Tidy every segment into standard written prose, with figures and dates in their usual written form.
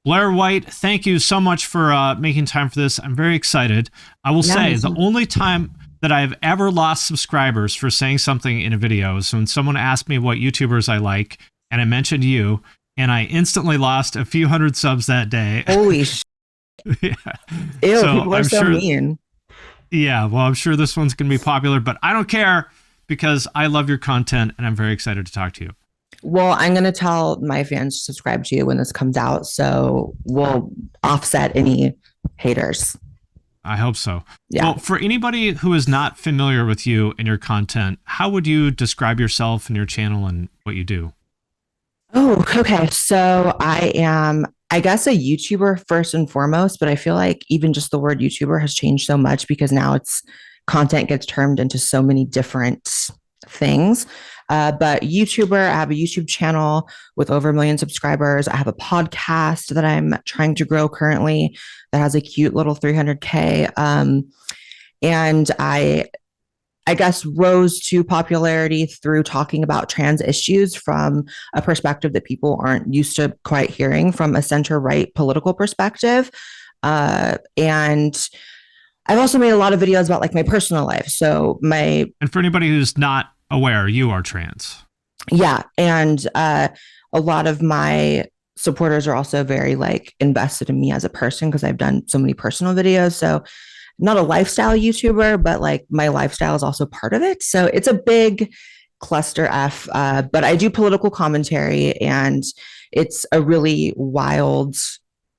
Blaire White, thank you so much for making time for this. I'm very excited. I will say the only time that I've ever lost subscribers for saying something in a video is when someone asked me what YouTubers I like, and I mentioned you, and I instantly lost a few hundred subs that day. Holy shit. Yeah. Ew, so people are so mean. Yeah, well, I'm sure this one's going to be popular, but I don't care because I love your content and I'm very excited to talk to you. Well, I'm going to tell my fans to subscribe to you when this comes out, so we'll offset any haters. I hope so. Yeah. Well, for anybody who is not familiar with you and your content, how would you describe yourself and your channel and what you do? Oh, okay. So I am, I guess, a YouTuber first and foremost, but I feel like even just the word YouTuber has changed so much because now it's content gets termed into so many different things. But YouTuber, I have a YouTube channel with over 1 million subscribers. I have a podcast that I'm trying to grow currently that has a cute little 300K. And I guess rose to popularity through talking about trans issues from a perspective that people aren't used to quite hearing from a center-right political perspective. And I've also made a lot of videos about like my personal life. So and for anybody who's not aware, you are trans. Yeah. And a lot of my supporters are also very like invested in me as a person because I've done so many personal videos. So not a lifestyle YouTuber, but like my lifestyle is also part of it. So it's a big cluster F, but I do political commentary and it's a really wild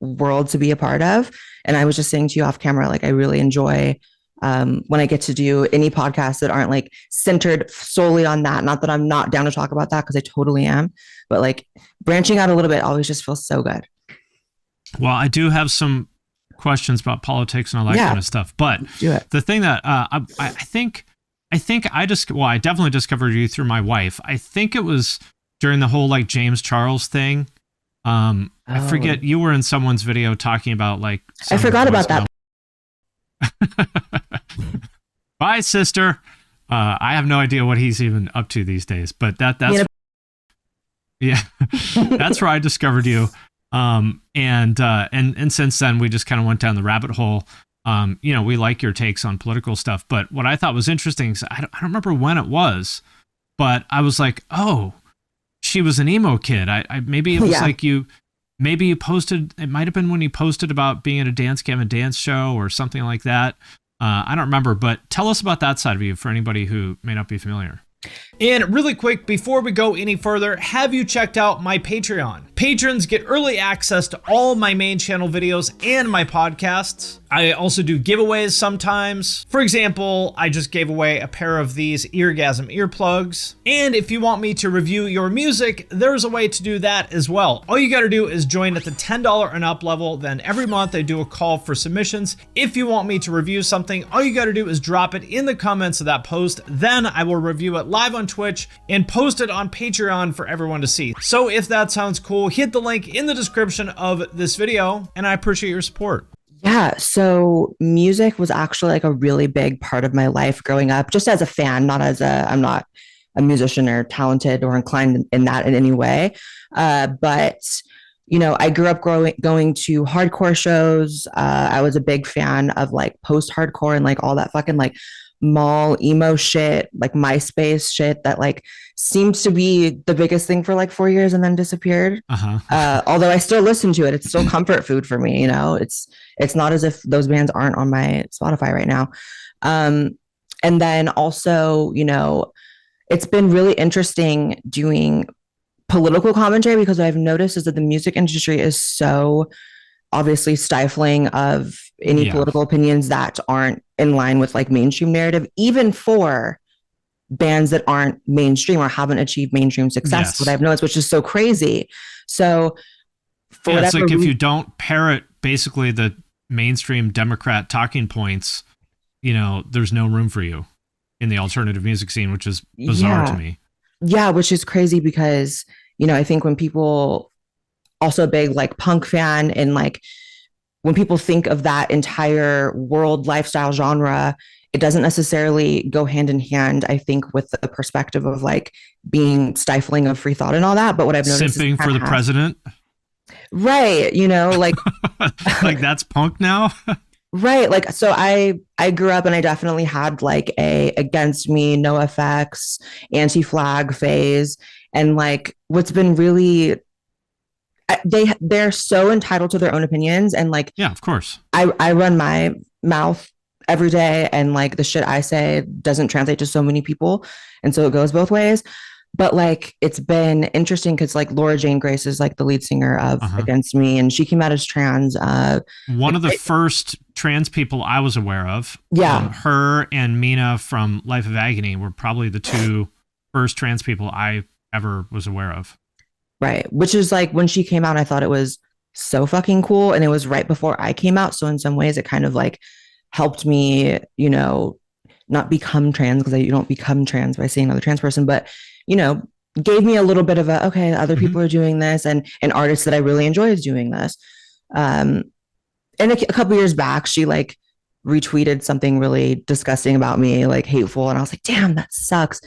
world to be a part of. And I was just saying to you off camera, like I really enjoy when I get to do any podcasts that aren't like centered solely on that. Not that I'm not down to talk about that because I totally am, but like branching out a little bit always just feels so good. Well, I do have some questions about politics and all that kind of stuff, but the thing that I think I definitely discovered you through my wife. I think it was during the whole like James Charles thing. I forget, you were in someone's video talking about like I forgot about that. Bye, sister. I have no idea what he's even up to these days, but that's that's where I discovered you. And since then we just kind of went down the rabbit hole. We like your takes on political stuff, but what I thought was interesting is I don't remember when it was, but I was like, oh, she was an emo kid. Maybe it was like maybe you posted, it might've been when you posted about being at a dance camp and dance show or something like that. I don't remember, but tell us about that side of you for anybody who may not be familiar. And really quick, before we go any further, have you checked out my Patreon? Patrons get early access to all my main channel videos and my podcasts. I also do giveaways sometimes. For example, I just gave away a pair of these Eargasm earplugs. And if you want me to review your music, there's a way to do that as well. All you gotta do is join at the $10 and up level. Then every month I do a call for submissions. If you want me to review something, all you gotta do is drop it in the comments of that post. Then I will review it live on Twitch and post it on Patreon for everyone to see. So if that sounds cool, hit the link in the description of this video, and I appreciate your support. Yeah, so music was actually like a really big part of my life growing up, just as a fan, I'm not a musician or talented or inclined in that in any way. But, I grew up going to hardcore shows. I was a big fan of like post-hardcore and like all that fucking like mall emo shit, like MySpace shit that like seems to be the biggest thing for like 4 years and then disappeared. Although I still listen to it. It's still comfort food for me. It's not as if those bands aren't on my Spotify right now. And then also, it's been really interesting doing political commentary because what I've noticed is that the music industry is so obviously stifling of any political opinions that aren't in line with like mainstream narrative, even for bands that aren't mainstream or haven't achieved mainstream success. What I've noticed, which is so crazy. So it's like if you don't parrot basically the mainstream Democrat talking points, there's no room for you in the alternative music scene, which is bizarre to me. Yeah, which is crazy because, I think when people also a big like punk fan and like when people think of that entire world lifestyle genre, it doesn't necessarily go hand in hand, I think, with the perspective of like being stifling of free thought and all that. But what I've noticed simping for the president. Right. Like, Like that's punk now. right. Like, so I grew up and I definitely had like a against me, no effects, anti-flag phase. And like what's been really they're so entitled to their own opinions. And like, Yeah, of course. I run my mouth every day, and like the shit I say doesn't translate to so many people. And so it goes both ways. But like it's been interesting because like Laura Jane Grace is like the lead singer of Against Me, and she came out as trans. One of the first trans people I was aware of. Yeah. Her and Mina from Life of Agony were probably the two first trans people I ever was aware of. Right. Which is like when she came out, I thought it was so fucking cool. And it was right before I came out. So in some ways it kind of like helped me, not become trans, because you don't become trans by seeing another trans person, but, gave me a little bit of okay, other people are doing this, and an artist that I really enjoy is doing this. And a couple years back, she like retweeted something really disgusting about me, like hateful. And I was like, damn, that sucks.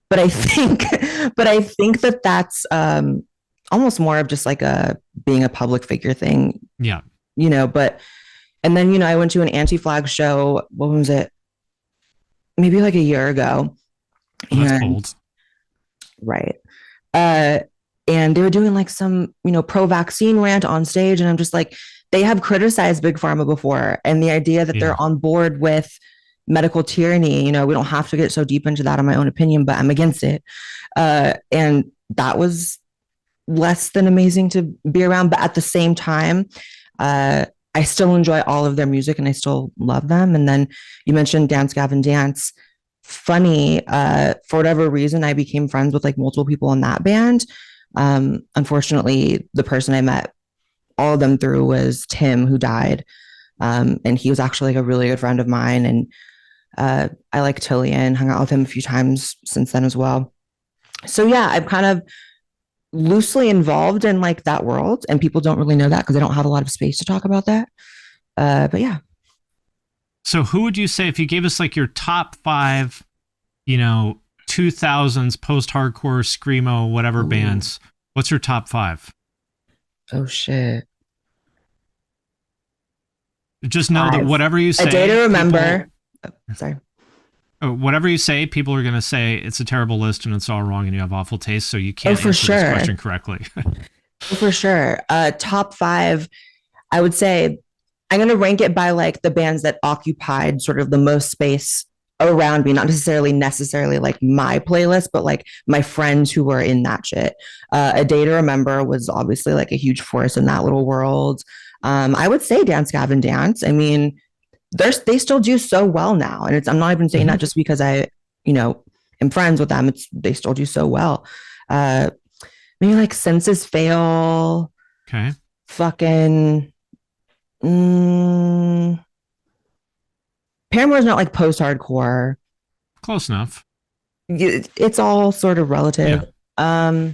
But I think that that's almost more of just like being a public figure thing. Yeah. And then, I went to an anti-flag show. What was it? Maybe like a year ago. Well, that's bold. Right. And they were doing like some, pro-vaccine rant on stage. And I'm just like, they have criticized Big Pharma before. And the idea that they're on board with medical tyranny, we don't have to get so deep into that in my own opinion, but I'm against it. And that was less than amazing to be around. But at the same time, I still enjoy all of their music and I still love them. And then you mentioned Dance Gavin Dance. Funny, for whatever reason, I became friends with like multiple people in that band. Unfortunately, the person I met all of them through was Tim, who died. And he was actually like a really good friend of mine. And I like Tillian, hung out with him a few times since then as well. So yeah, I'm kind of loosely involved in like that world, and people don't really know that because I don't have a lot of space to talk about that. But yeah. So who would you say, if you gave us like your top 5, 2000s post-hardcore, screamo, whatever bands, what's your top 5? Oh shit. Just know that whatever you say, A Day to Remember. Sorry. Whatever you say, people are going to say it's a terrible list and it's all wrong and you have awful taste. So you can't answer this question correctly. For sure. Top 5, I would say I'm going to rank it by like the bands that occupied sort of the most space around me, not necessarily like my playlist, but like my friends who were in that shit. A Day to Remember was obviously like a huge force in that little world. I would say Dance Gavin Dance. I mean, they still do so well now. And I'm not even saying that just because I, am friends with them. They still do so well. Maybe like Senses Fail. Okay. Fucking Paramore's not like post-hardcore. Close enough. It's all sort of relative. Yeah.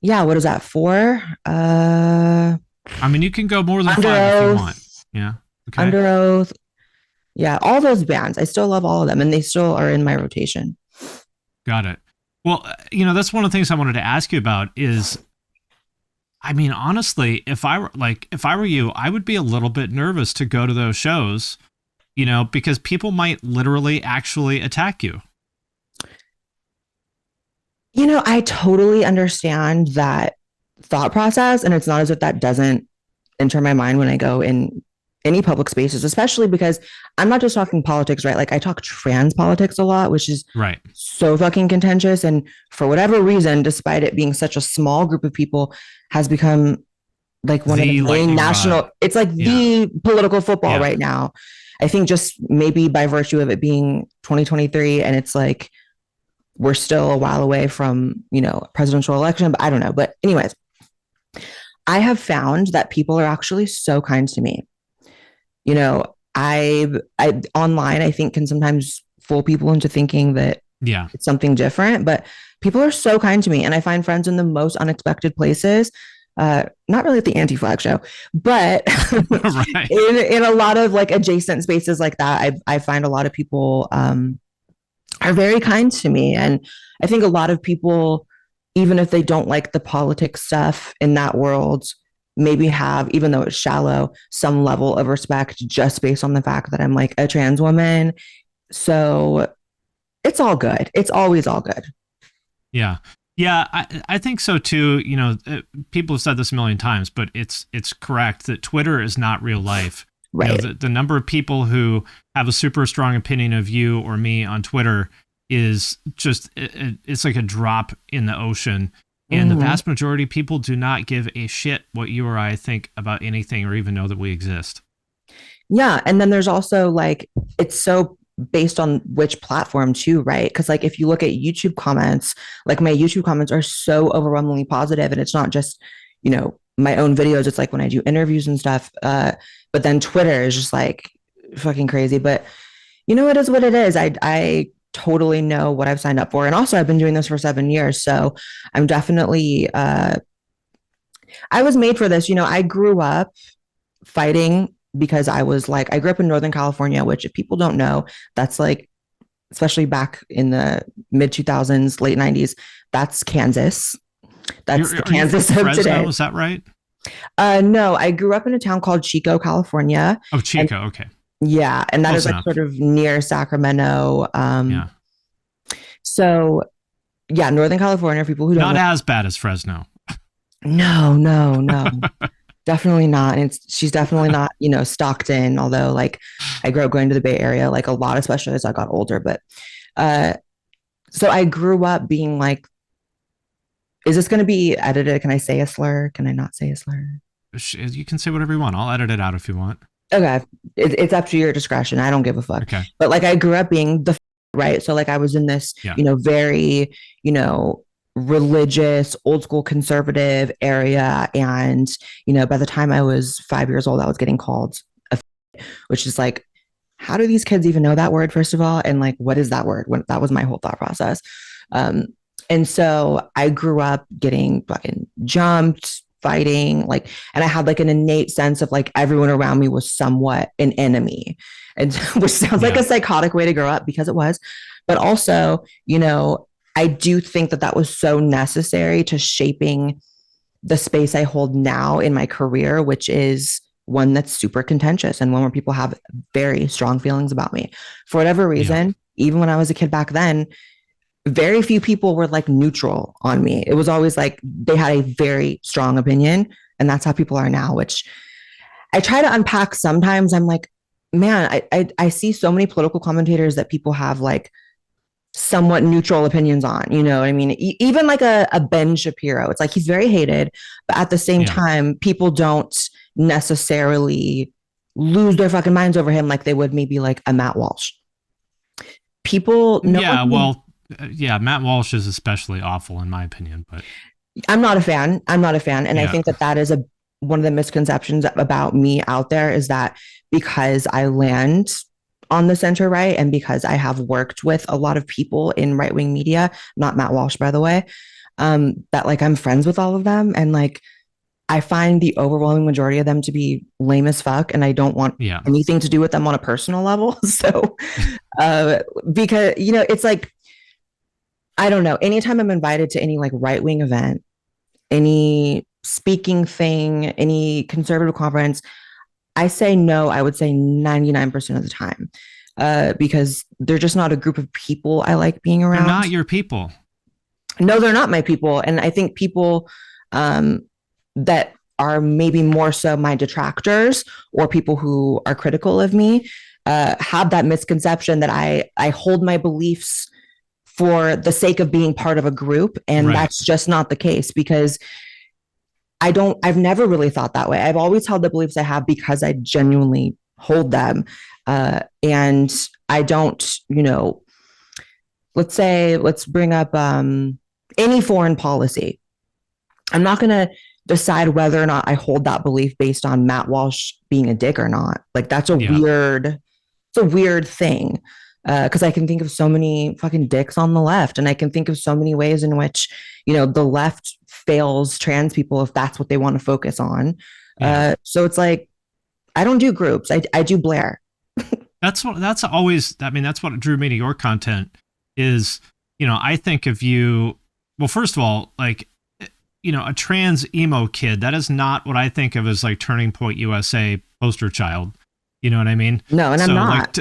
What is that for? I mean, you can go more than 5 if you want. Yeah. Okay. Under Oath. Yeah. All those bands. I still love all of them, and they still are in my rotation. Got it. Well, that's one of the things I wanted to ask you about is, I mean, honestly, if I were you, I would be a little bit nervous to go to those shows, because people might literally actually attack you. I totally understand that thought process, and it's not as if that doesn't enter my mind when I go in any public spaces, especially because I'm not just talking politics, right? Like I talk trans politics a lot, which is right. So fucking contentious. And for whatever reason, despite it being such a small group of people, has become like one of the main national, it's like the political football right now. I think just maybe by virtue of it being 2023, and it's like, we're still a while away from, presidential election, but I don't know. But anyways, I have found that people are actually so kind to me. I online, I think, can sometimes fool people into thinking that it's something different, but people are so kind to me, and I find friends in the most unexpected places. Not really at the anti-flag show, but right. in a lot of like adjacent spaces like that, I find a lot of people are very kind to me. And I think a lot of people even if they don't like the politics stuff in that world, maybe have, even though it's shallow, some level of respect just based on the fact that I'm like a trans woman. So it's all good. It's always all good. Yeah. Yeah, I think so too. You know, people have said this a million times, but it's correct that Twitter is not real life. Right. You know, the number of people who have a super strong opinion of you or me on Twitter is just, it's like a drop in the ocean. And the vast majority of people do not give a shit what you or I think about anything or even know that we exist. Yeah. And then there's also like, it's so based on which platform too, right? Because like if you look at YouTube comments, like my YouTube comments are so overwhelmingly positive, and it's not just, you know, my own videos. It's like when I do interviews and stuff. But then Twitter is just like fucking crazy. But you know, it is what it is. I totally know what I've signed up for. And also I've been doing this for 7 years. So I'm definitely, I was made for this. You know, I grew up fighting because I was like, I grew up in Northern California, which if people don't know, that's like, especially back in the mid 2000s, late 90s, that's Kansas. That's the Kansas of Fresno, today. is that right? No, I grew up in a town called Chico, California. Oh, Chico. Okay. Yeah. And that Close is like enough. sort of near Sacramento. Yeah. So yeah, Northern California, people who don't Not know. as bad as Fresno. No. Definitely not. And she's definitely not, you know, Stockton, although like I grew up going to the Bay Area, like a lot, especially as I got older. But so I grew up being like, is this going to be edited? Can I say a slur? Can I not say a slur? You can say whatever you want. I'll edit it out if you want. Okay. It's up to your discretion. I don't give a fuck. Okay. But like I grew up being the right. So like I was in this, you know, very, you know, religious, old school conservative area. And, you know, by the time I was 5 years old, I was getting called which is like, how do these kids even know that word, first of all? And like, what is that word? That was my whole thought process. And so I grew up getting fucking jumped, fighting, like, and I had like an innate sense of like everyone around me was somewhat an enemy, and which sounds like a psychotic way to grow up, because it was. But also, you know, I do think that that was so necessary to shaping the space I hold now in my career, which is one that's super contentious and one where people have very strong feelings about me. For whatever reason, even when I was a kid back then, very few people were like neutral on me. It was always like they had a very strong opinion, and that's how people are now, which I try to unpack sometimes. I'm like, man, I see so many political commentators that people have like somewhat neutral opinions on, you know what I mean? Even like a Ben Shapiro, it's like he's very hated, but at the same time, people don't necessarily lose their fucking minds over him like they would maybe like a Matt Walsh. People know. Matt Walsh is especially awful in my opinion, but I'm not a fan. And I think that is one of the misconceptions about me out there, is that because I land on the center right, and because I have worked with a lot of people in right-wing media, not Matt Walsh, by the way, that like I'm friends with all of them. And like, I find the overwhelming majority of them to be lame as fuck, and I don't want anything to do with them on a personal level. So, because, you know, it's like, I don't know, anytime I'm invited to any like right-wing event, any speaking thing, any conservative conference, I say no, I would say 99% of the time, because they're just not a group of people I like being around. They're not your people. No, they're not my people. And I think people that are maybe more so my detractors or people who are critical of me have that misconception that I hold my beliefs for the sake of being part of a group. And that's just not the case, because I've never really thought that way. I've always held the beliefs I have because I genuinely hold them. And I don't, you know, let's bring up any foreign policy. I'm not going to decide whether or not I hold that belief based on Matt Walsh being a dick or not. Like that's a weird thing. Because I can think of so many fucking dicks on the left, and I can think of so many ways in which, you know, the left fails trans people if that's what they want to focus on. So it's like, I don't do groups. I do Blaire. That's what drew me to your content is, you know, I think of you, Well, first of all, like, a trans emo kid, that is not what I think of as like Turning Point USA poster child. You know what I mean? No, and I'm not.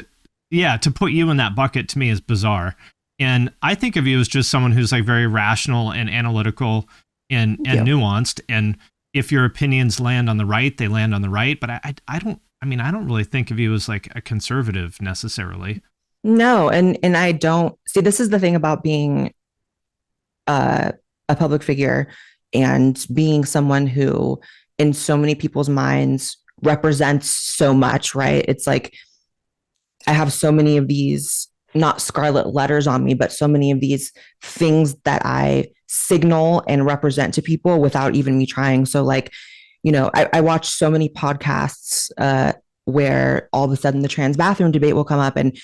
Like, to put you in that bucket to me is bizarre. And I think of you as just someone who's like very rational and analytical and nuanced. And if your opinions land on the right, they land on the right. But I don't really think of you as like a conservative necessarily. No, and I don't see, this is the thing about being a public figure and being someone who in so many people's minds represents so much, right? It's like I have so many of these, not scarlet letters on me, but so many of these things that I signal and represent to people without even me trying. So like, I watch so many podcasts where all of a sudden the trans bathroom debate will come up and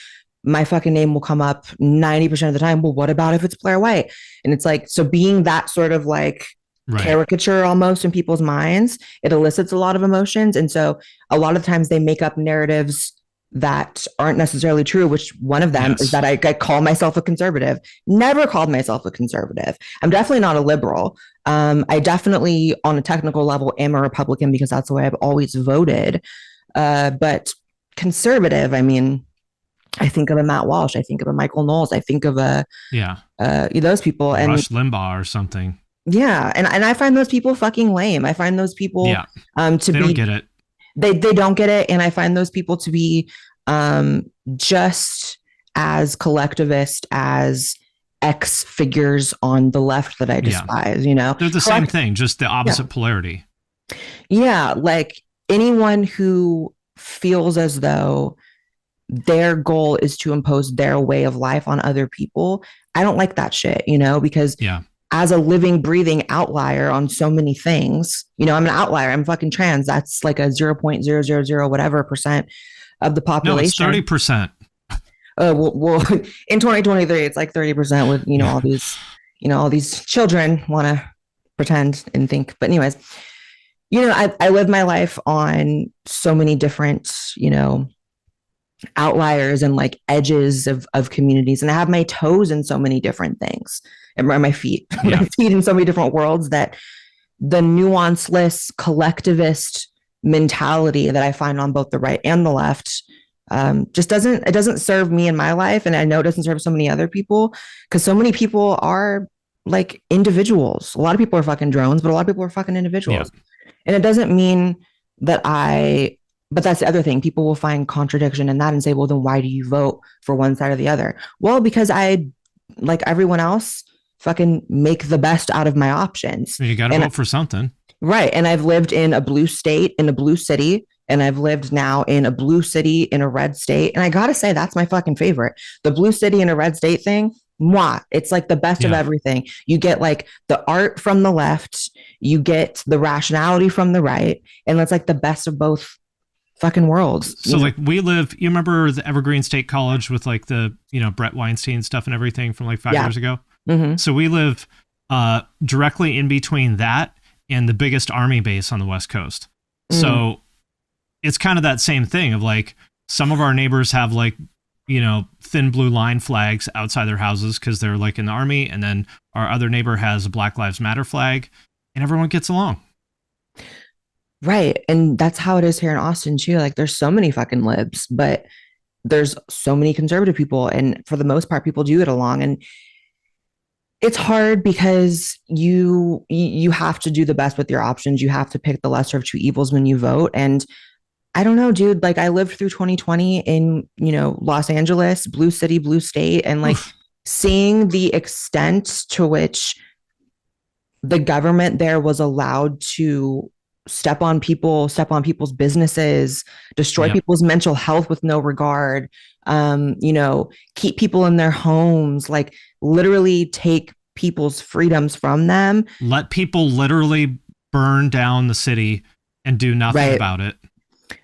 my fucking name will come up 90% of the time. Well, what about if it's Blaire White? And it's like, so being that sort of like caricature almost in people's minds, it elicits a lot of emotions. And so a lot of times they make up narratives that aren't necessarily true, which one of them is that I call myself a conservative. Never called myself a conservative. I'm definitely not a liberal. I definitely, on a technical level, am a Republican because that's the way I've always voted. But conservative, I mean, I think of a Matt Walsh. I think of a Michael Knowles. I think of those people. Rush and Limbaugh or something. Yeah. And I find those people fucking lame. I find those people they don't get it. They don't get it. And I find those people to be just as collectivist as X figures on the left that I despise, They're the same thing, just the opposite polarity. Yeah. Like anyone who feels as though their goal is to impose their way of life on other people, I don't like that shit, because as a living, breathing outlier on so many things, I'm an outlier. I'm fucking trans. That's like a 0.000 whatever percent of the population. No, it's 30%. Well, in 2023, it's like 30% with, all these children want to pretend and think. But anyways, I live my life on so many different, outliers and like edges of communities. And I have my toes in so many different things and my feet, my feet in so many different worlds that the nuanceless collectivist mentality that I find on both the right and the left just doesn't serve me in my life. And I know it doesn't serve so many other people because so many people are like individuals. A lot of people are fucking drones, but a lot of people are fucking individuals. Yeah. And it doesn't mean that but that's the other thing. People will find contradiction in that and say, well, then why do you vote for one side or the other? Well, because I, like everyone else, fucking make the best out of my options. You got to vote for something. Right. And I've lived in a blue state, in a blue city, and I've lived now in a blue city, in a red state. And I got to say, that's my fucking favorite. The blue city and a red state thing, mwah, it's like the best of everything. You get like the art from the left, you get the rationality from the right, and it's like the best of both fucking worlds. So like we live, you remember the Evergreen State College with like the, Brett Weinstein stuff and everything from like 5 years ago? Mm-hmm. So we live directly in between that and the biggest army base on the West Coast. Mm-hmm. So it's kind of that same thing of like some of our neighbors have like, thin blue line flags outside their houses because they're like in the army. And then our other neighbor has a Black Lives Matter flag and everyone gets along. Right. And that's how it is here in Austin too. Like there's so many fucking libs, but there's so many conservative people. And for the most part, people do get along. And it's hard because you have to do the best with your options. You have to pick the lesser of two evils when you vote. And I don't know, dude, like I lived through 2020 in, Los Angeles, blue city, blue state, and like seeing the extent to which the government there was allowed to step on people's businesses, destroy people's mental health with no regard, keep people in their homes, like literally take people's freedoms from them. Let people literally burn down the city and do nothing about it.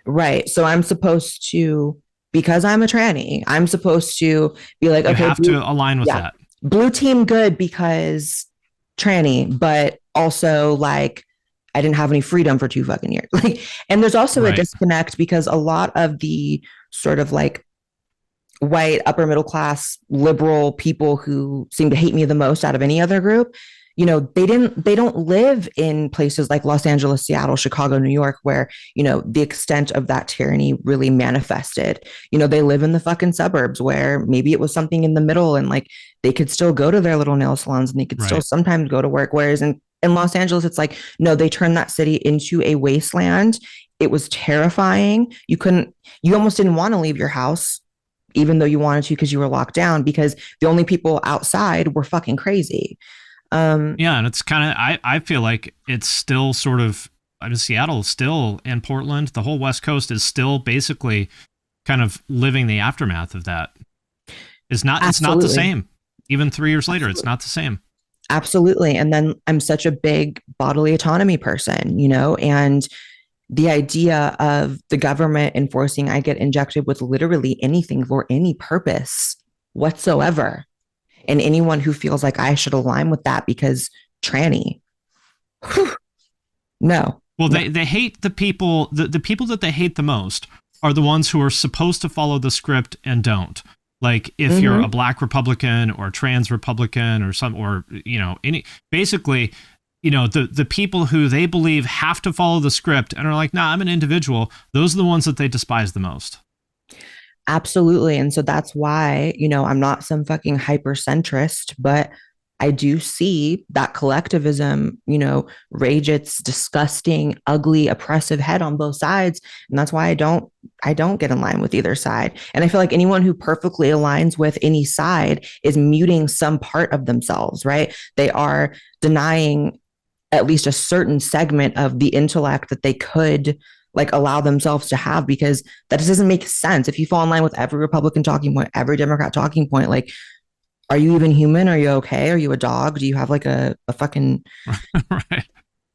Right. So I'm supposed to, because I'm a tranny, I'm supposed to be like, okay, you have to align with that. Blue team good because tranny, but also like I didn't have any freedom for 2 fucking years. Like, and there's also a disconnect because a lot of the sort of like white upper middle class liberal people who seem to hate me the most out of any other group, they don't live in places like Los Angeles, Seattle, Chicago, New York, where, the extent of that tyranny really manifested. They live in the fucking suburbs where maybe it was something in the middle, and like they could still go to their little nail salons and they could still sometimes go to work. Whereas in Los Angeles, it's like, no, they turned that city into a wasteland. It was terrifying. You almost didn't want to leave your house, even though you wanted to, because you were locked down, because the only people outside were fucking crazy. Yeah, and it's kind of, I feel like it's still sort of, Seattle still, and Portland, the whole West Coast is still basically kind of living the aftermath of that. It's not the same. Even 3 years later, it's not the same. Absolutely. And then I'm such a big bodily autonomy person, and the idea of the government enforcing I get injected with literally anything for any purpose whatsoever. And anyone who feels like I should align with that because tranny. No. Well, they hate the people, the people that they hate the most are the ones who are supposed to follow the script and don't. Like if you're a black Republican or a trans Republican or basically, the people who they believe have to follow the script and are like, nah, I'm an individual. Those are the ones that they despise the most. Absolutely. And so that's why, I'm not some fucking hypercentrist, but I do see that collectivism, rage its disgusting, ugly, oppressive head on both sides. And that's why I don't get in line with either side. And I feel like anyone who perfectly aligns with any side is muting some part of themselves, right? They are denying at least a certain segment of the intellect that they could allow themselves to have, because that just doesn't make sense. If you fall in line with every Republican talking point, every Democrat talking point, are you even human? Are you okay? Are you a dog? Do you have a fucking... Right.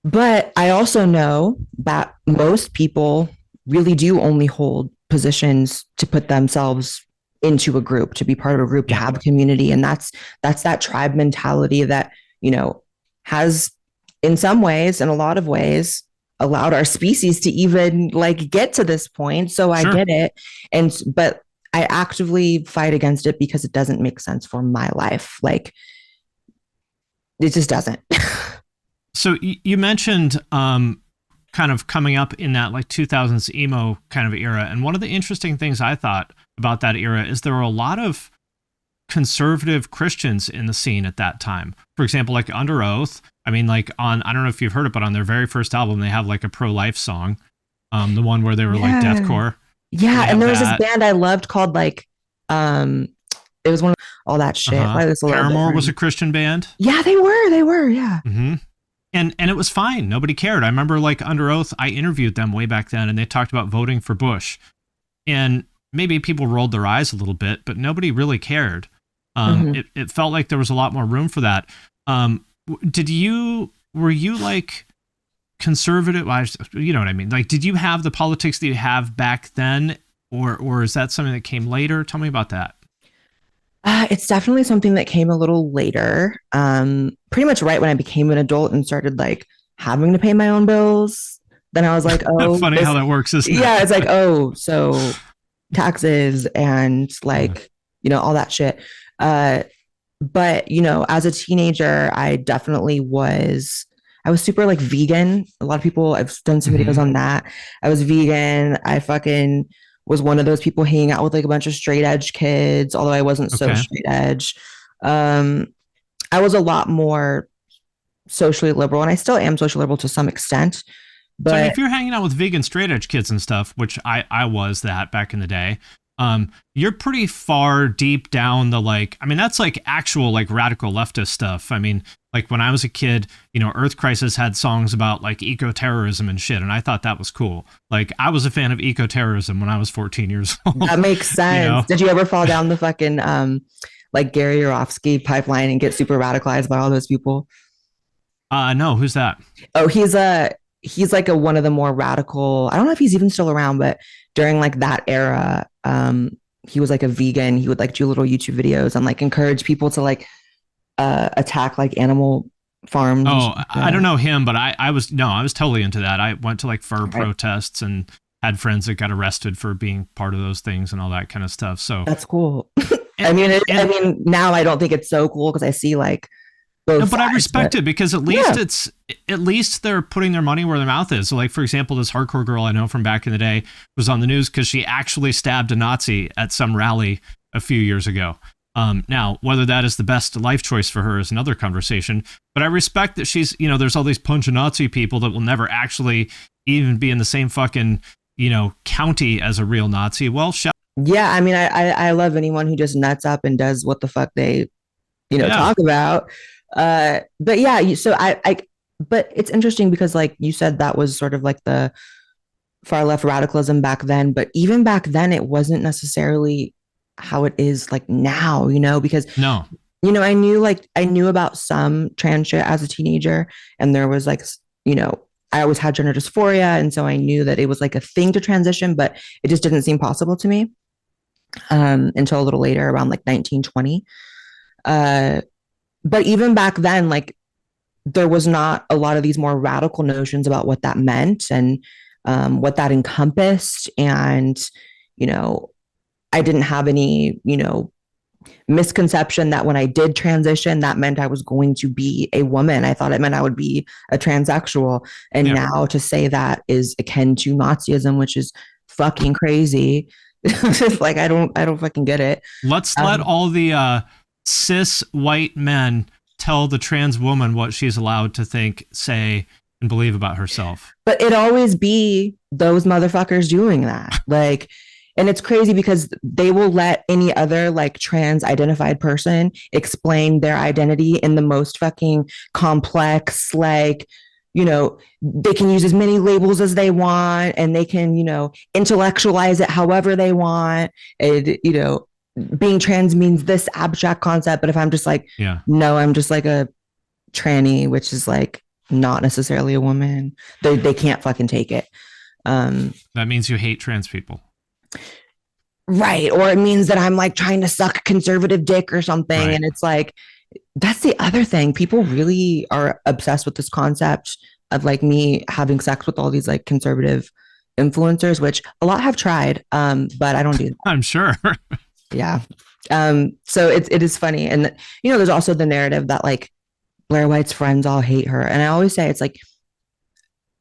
But I also know that most people really do only hold positions to put themselves into a group, to be part of a group, to have a community. And that's that tribe mentality that, has in some ways, in a lot of ways, allowed our species to even get to this point. So I get it. But I actively fight against it because it doesn't make sense for my life. It just doesn't. So you mentioned kind of coming up in that 2000s emo kind of era. And one of the interesting things I thought about that era is there were a lot of conservative Christians in the scene at that time. For example, Under Oath. I don't know if you've heard it, but on their very first album, they have a pro-life song. The one where they were deathcore. Yeah. And there was this band I loved called it was one of all that shit. Paramore was a Christian band. Yeah, they were. Yeah. Mm-hmm. And it was fine. Nobody cared. I remember Under Oath, I interviewed them way back then and they talked about voting for Bush. And maybe people rolled their eyes a little bit, but nobody really cared. It felt like there was a lot more room for that. Were you conservative? You know what I mean? Did you have the politics that you have back then, or is that something that came later? Tell me about that. It's definitely something that came a little later. Pretty much right when I became an adult and started having to pay my own bills. Then I was like, oh, funny how that works, isn't it? Yeah, it's oh, so taxes and all that shit. But as a teenager, I definitely I was super vegan. A lot of people, I've done some videos on that. I was vegan. I fucking was one of those people hanging out with a bunch of straight edge kids, although I wasn't so straight edge. I was a lot more socially liberal, and I still am socially liberal to some extent. But so if you're hanging out with vegan straight edge kids and stuff, which I was that back in the day, you're pretty far deep down the that's actual radical leftist stuff. When I was a kid, Earth Crisis had songs about eco-terrorism and shit, and I thought that was cool. I was a fan of eco-terrorism when I was 14 years old. That makes sense. Did you ever fall down the fucking Gary Yourofsky pipeline and get super radicalized by all those people? No, who's that? Oh, he's one of the more radical. I don't know if he's even still around, but during that era, he was a vegan. He would do little YouTube videos and encourage people to attack animal farms. Oh, I don't know him, but I was totally into that. I went to fur protests and had friends that got arrested for being part of those things and all that kind of stuff. So that's cool. Now I don't think it's so cool because I see both but I sides, respect it because at least they're putting their money where their mouth is. So like, for example, this hardcore girl I know from back in the day was on the news because she actually stabbed a Nazi at some rally a few years ago. Now, whether that is the best life choice for her is another conversation, but I respect that she's, there's all these punch a Nazi people that will never actually even be in the same fucking, county as a real Nazi. Well, yeah, I mean, I love anyone who just nuts up and does what the fuck they, talk about. But yeah, so but it's interesting because like you said, that was sort of like the far left radicalism back then, but even back then, it wasn't necessarily how it is like now, because no, I knew about some trans shit as a teenager, and there was like, I always had gender dysphoria, and so I knew that it was like a thing to transition, but it just didn't seem possible to me until a little later, around like 1920. But even back then, like there was not a lot of these more radical notions about what that meant and what that encompassed, and I didn't have any, misconception that when I did transition, that meant I was going to be a woman. I thought it meant I would be a transsexual. And now to say that is akin to Nazism, which is fucking crazy. Like, I don't fucking get it. Let's let all the cis white men tell the trans woman what she's allowed to think, say, and believe about herself. But it always be those motherfuckers doing that. Like, and it's crazy because they will let any other like trans identified person explain their identity in the most fucking complex, like, they can use as many labels as they want, and they can, intellectualize it however they want. And, being trans means this abstract concept. But if I'm just like, no, I'm just like a tranny, which is like not necessarily a woman, they can't fucking take it. That means you hate trans people. Right. Or it means that I'm like trying to suck conservative dick or something. Right. And it's like, that's the other thing. People really are obsessed with this concept of like me having sex with all these like conservative influencers, which a lot have tried. But I don't do that. I'm sure. Yeah. So it is funny. And, there's also the narrative that like Blaire White's friends all hate her. And I always say, it's like,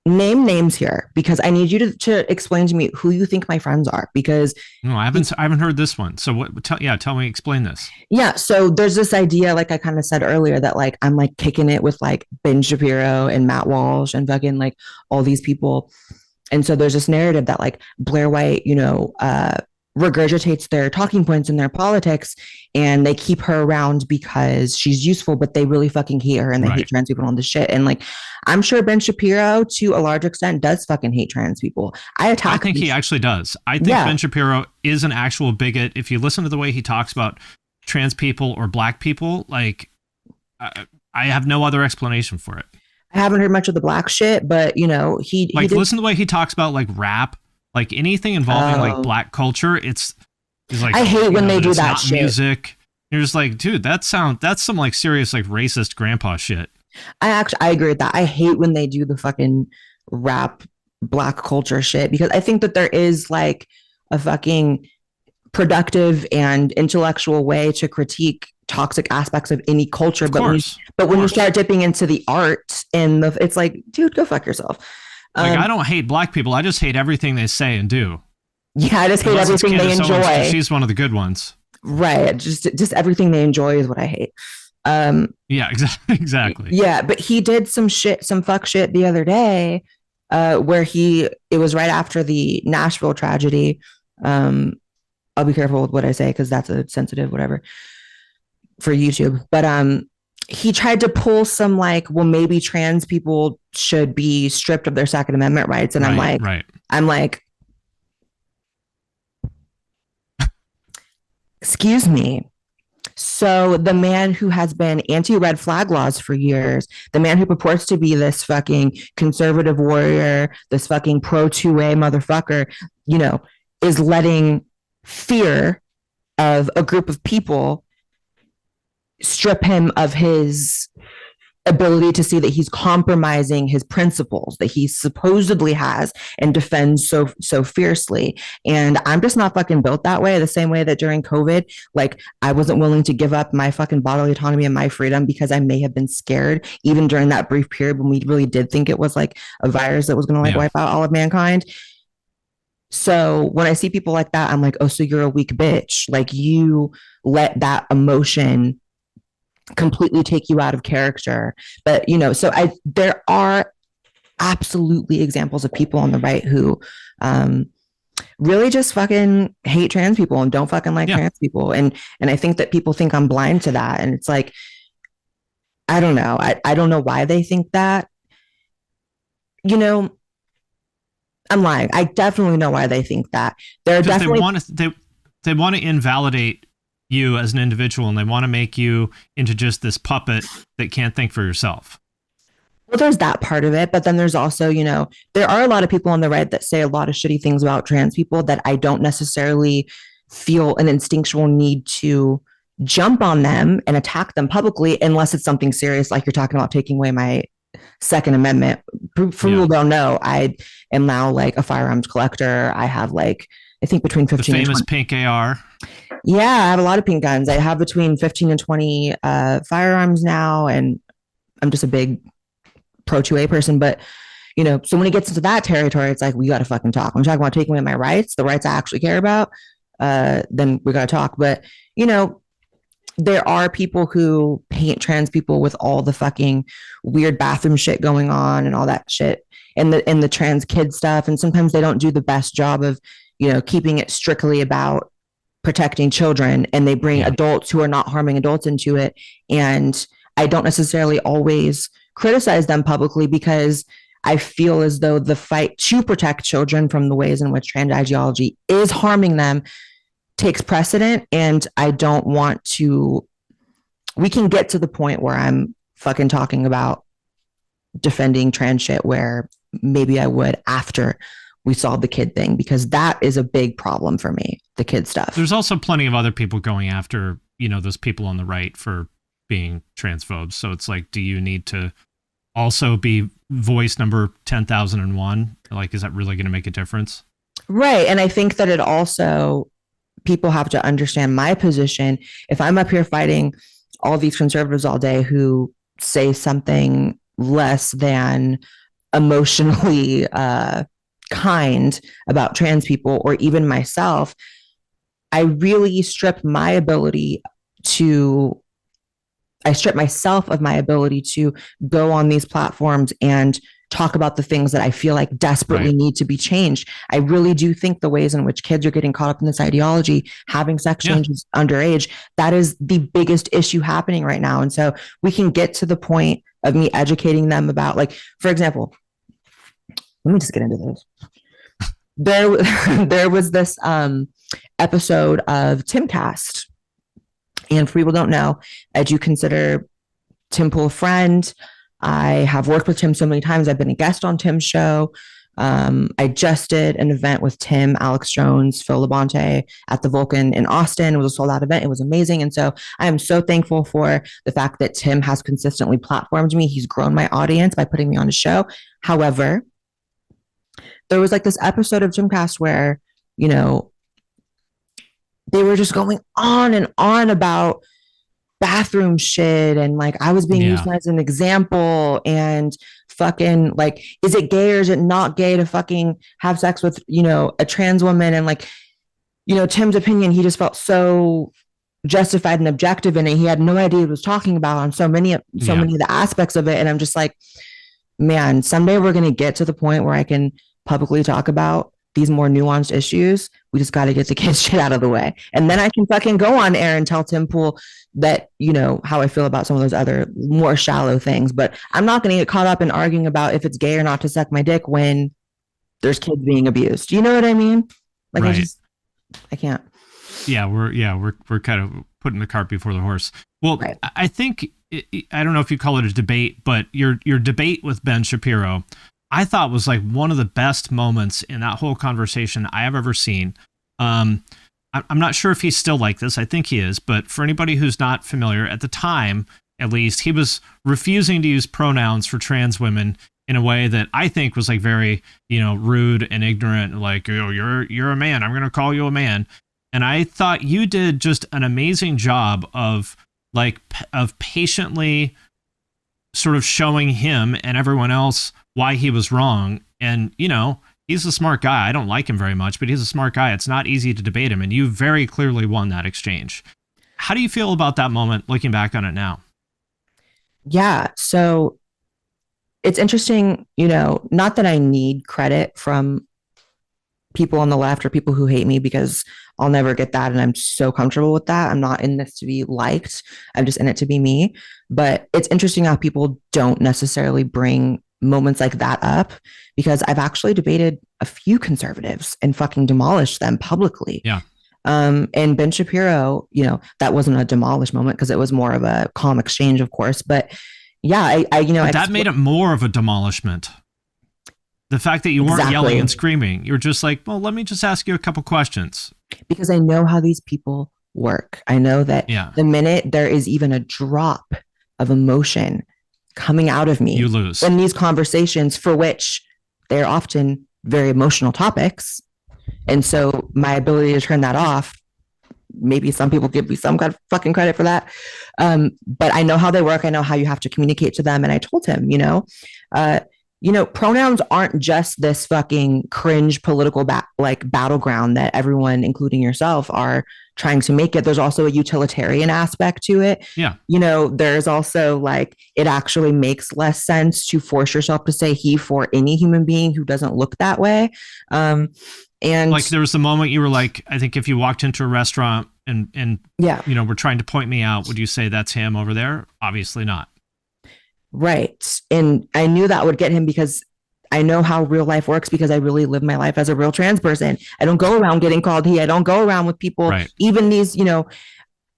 name names here, because I need you to explain to me who you think my friends are, because no, I haven't heard this one. So tell me, explain this. Yeah. So there's this idea, like I kind of said earlier, that like, I'm like kicking it with like Ben Shapiro and Matt Walsh and fucking like all these people. And so there's this narrative that like Blaire White, regurgitates their talking points in their politics, and they keep her around because she's useful, but they really fucking hate her, and they hate trans people on the shit. And like, I'm sure Ben Shapiro to a large extent does fucking hate trans people. I think he actually does. I think Ben Shapiro is an actual bigot. If you listen to the way he talks about trans people or black people, like I have no other explanation for it. I haven't heard much of the black shit, but he listen to the way he talks about like rap. Like anything involving like black culture, he's like, I hate when they do that shit. Music. You're just like, dude, that's some like serious like racist grandpa shit. I agree with that. I hate when they do the fucking rap black culture shit, because I think that there is like a fucking productive and intellectual way to critique toxic aspects of any culture. But when you start dipping into the art and it's like, dude, go fuck yourself. Like, I don't hate black people. I just hate everything they say and do. Yeah, I just hate everything they enjoy. She's one of the good ones. Right. Just everything they enjoy is what I hate. Yeah, exactly. Yeah, but he did some fuck shit the other day where it was right after the Nashville tragedy. I'll be careful with what I say because that's a sensitive whatever for YouTube. But he tried to pull some like, well, maybe trans people should be stripped of their Second Amendment rights. And I'm like, excuse me. So the man who has been anti-red flag laws for years, the man who purports to be this fucking conservative warrior, this fucking pro 2A motherfucker, is letting fear of a group of people strip him of his ability to see that he's compromising his principles that he supposedly has and defends so fiercely. And I'm just not fucking built that way. The same way that during COVID, like I wasn't willing to give up my fucking bodily autonomy and my freedom because I may have been scared, even during that brief period when we really did think it was like a virus that was going to like wipe out all of mankind. So when I see people like that, I'm like, oh, so you're a weak bitch. Like you let that emotion completely take you out of character. But, you know, so there are absolutely examples of people on the right who really just fucking hate trans people and don't fucking like trans people. And I think that people think I'm blind to that. And it's like, I don't know. I don't know why they think that. You know, I'm lying. I definitely know why they think that. They're definitely they want to invalidate you as an individual, and they want to make you into just this puppet that can't think for yourself. Well, there's that part of it, but then there's also, you know, there are a lot of people on the right that say a lot of shitty things about trans people that I don't necessarily feel an instinctual need to jump on them and attack them publicly unless it's something serious, like you're talking about taking away my Second Amendment. For people who don't know, I am now like a firearms collector. I have like, I think between 15 the famous and 20. pink AR. Yeah, I have a lot of pink guns. I have between 15 and 20 firearms now, and I'm just a big pro 2A person. But, you know, so when it gets into that territory, it's like, we got to fucking talk. I'm talking about taking away my rights, the rights I actually care about, then we got to talk. But, you know, there are people who paint trans people with all the fucking weird bathroom shit going on and all that shit and the trans kid stuff. And sometimes they don't do the best job of, you know, keeping it strictly about protecting children, and they bring adults who are not harming adults into it. And I don't necessarily always criticize them publicly because I feel as though the fight to protect children from the ways in which trans ideology is harming them takes precedent. And I don't want to, we can get to the point where I'm fucking talking about defending trans shit where maybe I would after we solve the kid thing, because that is a big problem for me, the kid stuff. There's also plenty of other people going after, you know, those people on the right for being transphobes. So it's like, do you need to also be voice number 10,001? Like, is that really going to make a difference? Right. And I think that it also, people have to understand my position. If I'm up here fighting all these conservatives all day who say something less than emotionally kind about trans people, or even myself, I really strip myself of my ability to go on these platforms and talk about the things that I feel like desperately need to be changed. I really do think the ways in which kids are getting caught up in this ideology, having sex changes underage, that is the biggest issue happening right now. And so we can get to the point of me educating them about, like, for example, let me just get into this. There was this episode of Timcast. And for people who don't know, I do consider Tim Pool a friend. I have worked with Tim so many times. I've been a guest on Tim's show. I just did an event with Tim, Alex Jones, Phil Labonte at the Vulcan in Austin. It was a sold out event. It was amazing. And so I am so thankful for the fact that Tim has consistently platformed me. He's grown my audience by putting me on his show. However, there was like this episode of Timcast where, you know, they were just going on and on about bathroom shit. And like, I was being used as an example, and fucking like, is it gay or is it not gay to fucking have sex with, you know, a trans woman? And like, you know, Tim's opinion, he just felt so justified and objective in it. He had no idea what he was talking about on so many of the aspects of it. And I'm just like, man, someday we're going to get to the point where I can publicly talk about these more nuanced issues. We just got to get the kids shit out of the way. And then I can fucking go on air and tell Tim Pool that, you know, how I feel about some of those other more shallow things. But I'm not going to get caught up in arguing about if it's gay or not to suck my dick when there's kids being abused. You know what I mean? Like, right. I can't. Yeah, we're kind of putting the cart before the horse. Well, right. I think, I don't know if you call it a debate, but your debate with Ben Shapiro, I thought was like one of the best moments in that whole conversation I have ever seen. I'm not sure if he's still like this. I think he is. But for anybody who's not familiar, at the time, at least, he was refusing to use pronouns for trans women in a way that I think was like very, rude and ignorant. Like, you're a man. I'm going to call you a man. And I thought you did just an amazing job of patiently sort of showing him and everyone else why he was wrong. And, he's a smart guy. I don't like him very much, but he's a smart guy. It's not easy to debate him. And you very clearly won that exchange. How do you feel about that moment looking back on it now? Yeah. So it's interesting, not that I need credit from people on the left or people who hate me, because I'll never get that. And I'm so comfortable with that. I'm not in this to be liked. I'm just in it to be me. But it's interesting how people don't necessarily bring moments like that up, because I've actually debated a few conservatives and fucking demolished them publicly. Yeah. And Ben Shapiro, that wasn't a demolished moment because it was more of a calm exchange, of course. But yeah, but that made it more of a demolishment. The fact that you weren't yelling and screaming, you were just like, well, let me just ask you a couple questions. Because I know how these people work. I know that the minute there is even a drop of emotion coming out of me, you lose in these conversations, for which they're often very emotional topics. And so my ability to turn that off, maybe some people give me some kind of fucking credit for that. But I know how they work. I know how you have to communicate to them. And I told him, pronouns aren't just this fucking cringe political battleground that everyone, including yourself, are trying to make it. There's also a utilitarian aspect to it. Yeah. There's also it actually makes less sense to force yourself to say he for any human being who doesn't look that way. And there was the moment you were like, I think if you walked into a restaurant and were trying to point me out, would you say that's him over there? Obviously not. Right. And I knew that would get him because I know how real life works, because I really live my life as a real trans person. I don't go around getting called he. I don't go around with people, even these,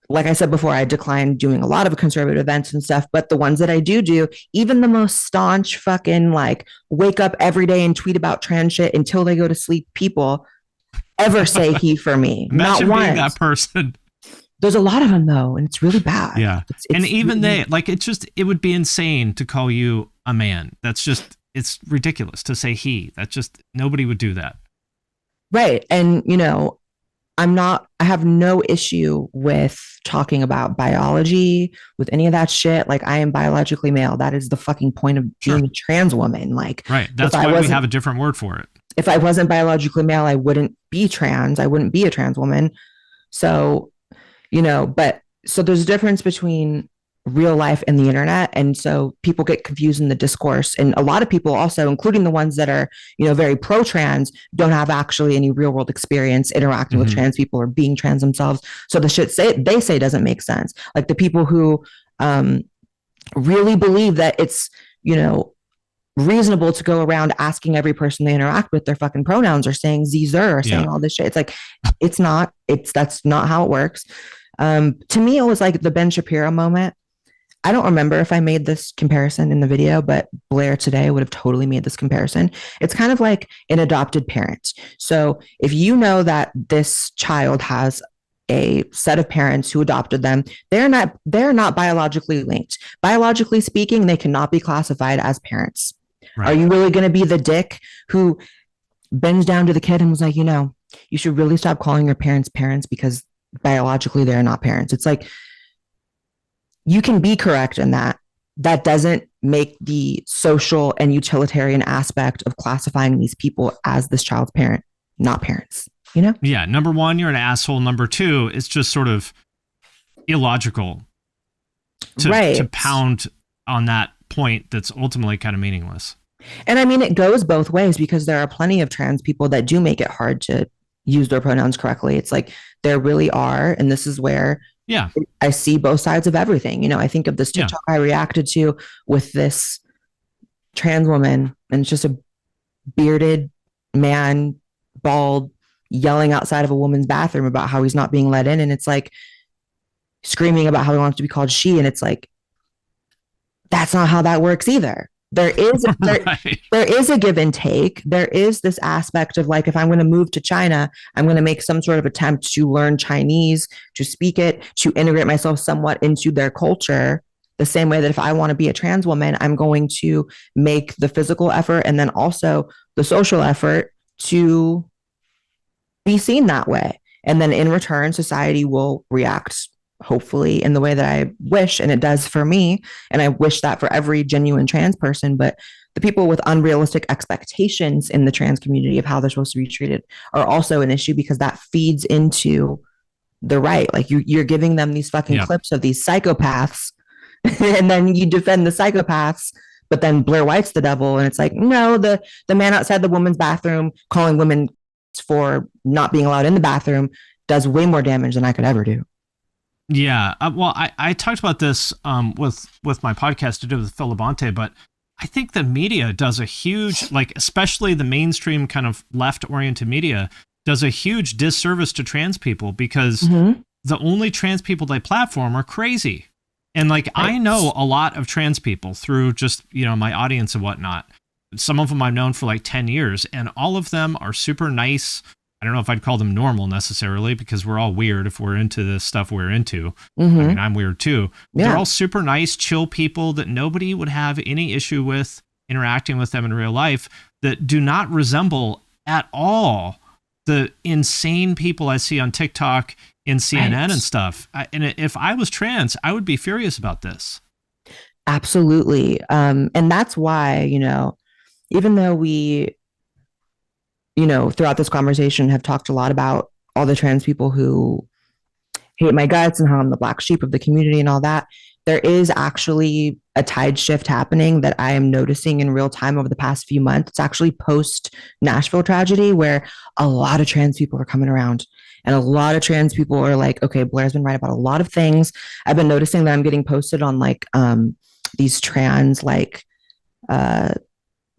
like I said before, I declined doing a lot of conservative events and stuff, but the ones that I do, even the most staunch fucking wake up every day and tweet about trans shit until they go to sleep people ever say he for me. Imagine not being once. that person. There's a lot of them though, and it's really bad. Yeah. It's and even really, it would be insane to call you a man. It's ridiculous to say he. Nobody would do that. Right. And, I have no issue with talking about biology, with any of that shit. I am biologically male. That is the fucking point of being a trans woman. Right. That's why we have a different word for it. If I wasn't biologically male, I wouldn't be trans. I wouldn't be a trans woman. So, so there's a difference between real life and the internet. And so people get confused in the discourse. And a lot of people also, including the ones that are, very pro-trans, don't have actually any real world experience interacting with trans people or being trans themselves. So the shit they say doesn't make sense. Like the people who really believe that it's, reasonable to go around asking every person they interact with their fucking pronouns, or saying zer, or saying all this shit. It's that's not how it works. To me, it was like the Ben Shapiro moment. I don't remember if I made this comparison in the video, but Blair today would have totally made this comparison. It's kind of like an adopted parent. So if you know that this child has a set of parents who adopted them, they're not biologically linked. Biologically speaking, they cannot be classified as parents. Right. Are you really going to be the dick who bends down to the kid and was like, you should really stop calling your parents because biologically they're not parents? It's like, you can be correct in that. That doesn't make the social and utilitarian aspect of classifying these people as this child's parent not parents, Yeah. Number one, you're an asshole. Number two, it's just sort of illogical to pound on that point that's ultimately kind of meaningless. And I mean, it goes both ways, because there are plenty of trans people that do make it hard to use their pronouns correctly. It's like there really are. And this is where I see both sides of everything. I think of this TikTok I reacted to with this trans woman, and it's just a bearded man, bald, yelling outside of a woman's bathroom about how he's not being let in. And it's like screaming about how he wants to be called she. And it's like, that's not how that works either. There is a give and take. There is this aspect of if I'm going to move to China, I'm going to make some sort of attempt to learn Chinese, to speak it, to integrate myself somewhat into their culture. the same way that if I want to be a trans woman, I'm going to make the physical effort and then also the social effort to be seen that way. And then in return, society will react, hopefully, in the way that I wish, and it does for me. And I wish that for every genuine trans person. But the people with unrealistic expectations in the trans community of how they're supposed to be treated are also an issue, because that feeds into the right. Like you're giving them these fucking clips of these psychopaths, and then you defend the psychopaths. But then Blaire White's the devil, and it's like, no, the man outside the woman's bathroom calling women for not being allowed in the bathroom does way more damage than I could ever do. Yeah. Well, I talked about this with my podcast to do with Phil Labonte, but I think the media does a huge, like, especially the mainstream kind of left-oriented media does a huge disservice to trans people, because the only trans people they platform are crazy. And like, I know a lot of trans people through just, my audience and whatnot. Some of them I've known for like 10 years, and all of them are super nice. I don't know if I'd call them normal necessarily, because we're all weird if we're into the stuff we're into. I mean, I'm weird too. Yeah. They're all super nice, chill people that nobody would have any issue with interacting with them in real life, that do not resemble at all the insane people I see on TikTok and CNN and stuff. And if I was trans, I would be furious about this. Absolutely. And that's why, even though we, throughout this conversation have talked a lot about all the trans people who hate my guts and how I'm the black sheep of the community and all that, there is actually a tide shift happening that I am noticing in real time over the past few months. It's actually post Nashville tragedy, where a lot of trans people are coming around, and a lot of trans people are like, okay, Blair's been right about a lot of things. I've been noticing that I'm getting posted on like these trans like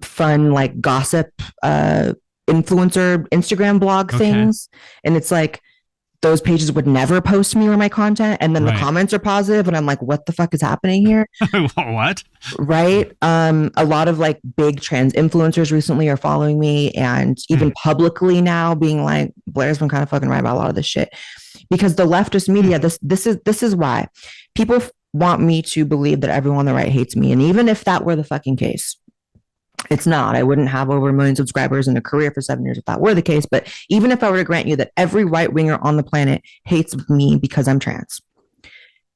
fun like gossip influencer Instagram blog things, and it's like those pages would never post me or my content, and then the comments are positive, and I'm like, what the fuck is happening here? What? Right. A lot of like big trans influencers recently are following me, and even publicly now being like, Blair's been kind of fucking right about a lot of this shit. Because the leftist media, this is why people want me to believe that everyone on the right hates me. And even if that were the fucking case, it's not. I wouldn't have over 1 million subscribers in a career for 7 years if that were the case. But even if I were to grant you that every right winger on the planet hates me because I'm trans,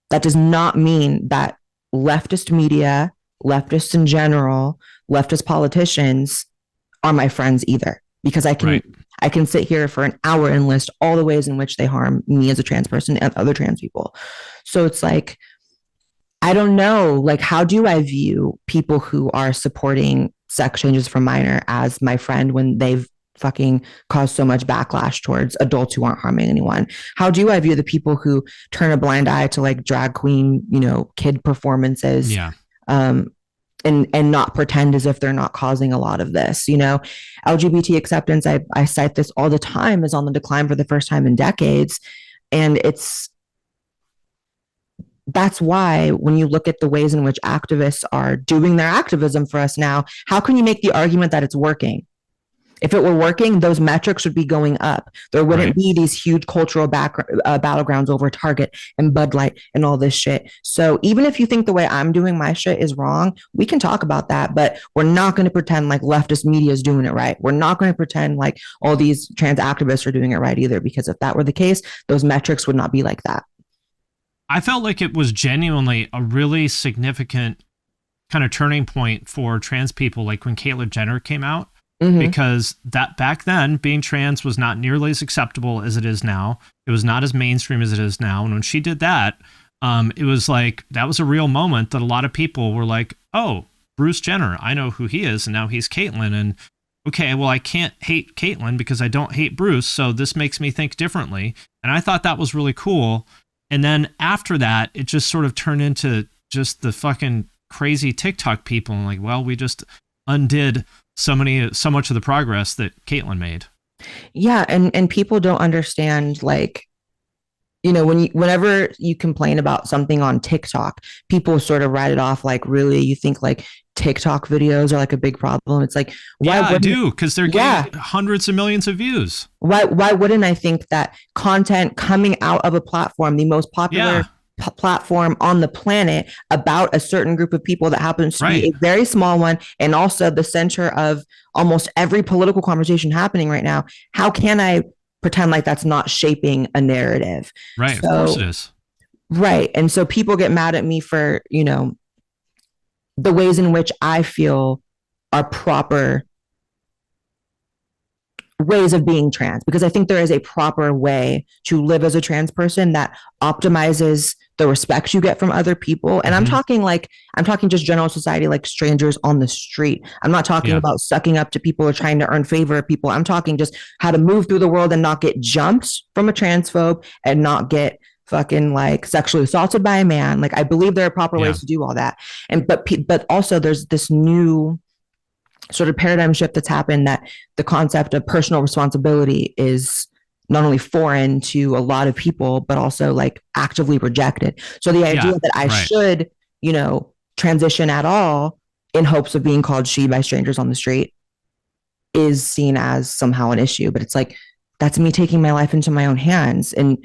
that does not mean that leftist media, leftists in general, leftist politicians are my friends either. Because I can sit here for an hour and list all the ways in which they harm me as a trans person and other trans people. So it's like, I don't know, like, how do I view people who are supporting sex changes for minor as my friend when they've fucking caused so much backlash towards adults who aren't harming anyone? How do I view the people who turn a blind eye to like drag queen, kid performances? Yeah. And not pretend as if they're not causing a lot of this, LGBT acceptance, I cite this all the time, is on the decline for the first time in decades. And that's why when you look at the ways in which activists are doing their activism for us now, how can you make the argument that it's working? If it were working, those metrics would be going up. There wouldn't be these huge cultural battlegrounds over Target and Bud Light and all this shit. So even if you think the way I'm doing my shit is wrong, we can talk about that, but we're not going to pretend like leftist media is doing it right. We're not going to pretend like all these trans activists are doing it right either, because if that were the case, those metrics would not be like that. I felt like it was genuinely a really significant kind of turning point for trans people, like when Caitlyn Jenner came out, because that back then being trans was not nearly as acceptable as it is now. It was not as mainstream as it is now. And when she did that, it was like, that was a real moment that a lot of people were like, oh, Bruce Jenner, I know who he is. And now he's Caitlyn. And okay, well, I can't hate Caitlyn because I don't hate Bruce. So this makes me think differently. And I thought that was really cool. And then after that, it just sort of turned into just the fucking crazy TikTok people. And like, well, we just undid so much of the progress that Caitlyn made. Yeah. And people don't understand, like, whenever you complain about something on TikTok, people sort of write it off like, really, you think like TikTok videos are like a big problem? It's like, why? Yeah, I do, because they're getting hundreds of millions of views. Why wouldn't I think that content coming out of a platform, the most popular platform on the planet about a certain group of people that happens to Right. be a very small one and also the center of almost every political conversation happening right now, how can I pretend like that's not shaping a narrative? Right. So, of course it is. Right. And so people get mad at me for, the ways in which I feel are proper ways of being trans, because I think there is a proper way to live as a trans person that optimizes the respect you get from other people. And I'm talking just general society, like strangers on the street. I'm not talking about sucking up to people or trying to earn favor of people. I'm talking just how to move through the world and not get jumped from a transphobe and not get fucking like sexually assaulted by a man. Like, I believe there are proper ways to do all that. And but also there's this new sort of paradigm shift that's happened, that the concept of personal responsibility is not only foreign to a lot of people, but also like actively rejected. So the idea that I should, transition at all in hopes of being called she by strangers on the street is seen as somehow an issue. But it's like, that's me taking my life into my own hands. And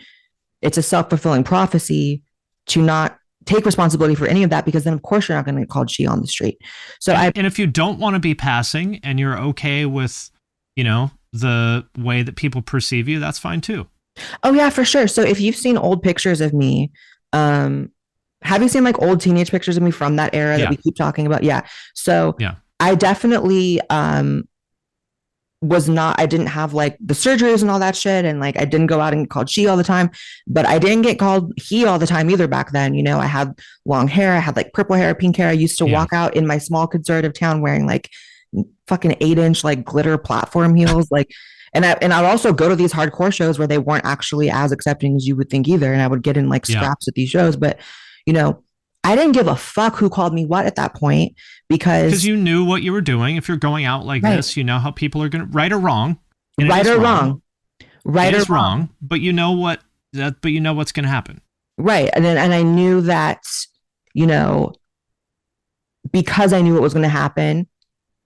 it's a self-fulfilling prophecy to not take responsibility for any of that, because then of course you're not going to get called she on the street. So and if you don't want to be passing and you're okay with, the way that people perceive you, that's fine too. Oh yeah, for sure. So if you've seen old pictures of me, have you seen like old teenage pictures of me from that era that we keep talking about? Yeah. So I definitely, I didn't have like the surgeries and all that shit. And like, I didn't go out and get called she all the time, but I didn't get called he all the time either back then. I had long hair. I had like purple hair, pink hair. I used to walk out in my small conservative town wearing like fucking 8-inch like glitter platform heels. Like, and I'd also go to these hardcore shows where they weren't actually as accepting as you would think either. And I would get in like scraps at these shows, but I didn't give a fuck who called me what at that point, because you knew what you were doing. If you're going out like this, you know how people are going to right or wrong. Right or wrong. Right or wrong. But you know what's going to happen. Right. And I knew that, because I knew what was going to happen,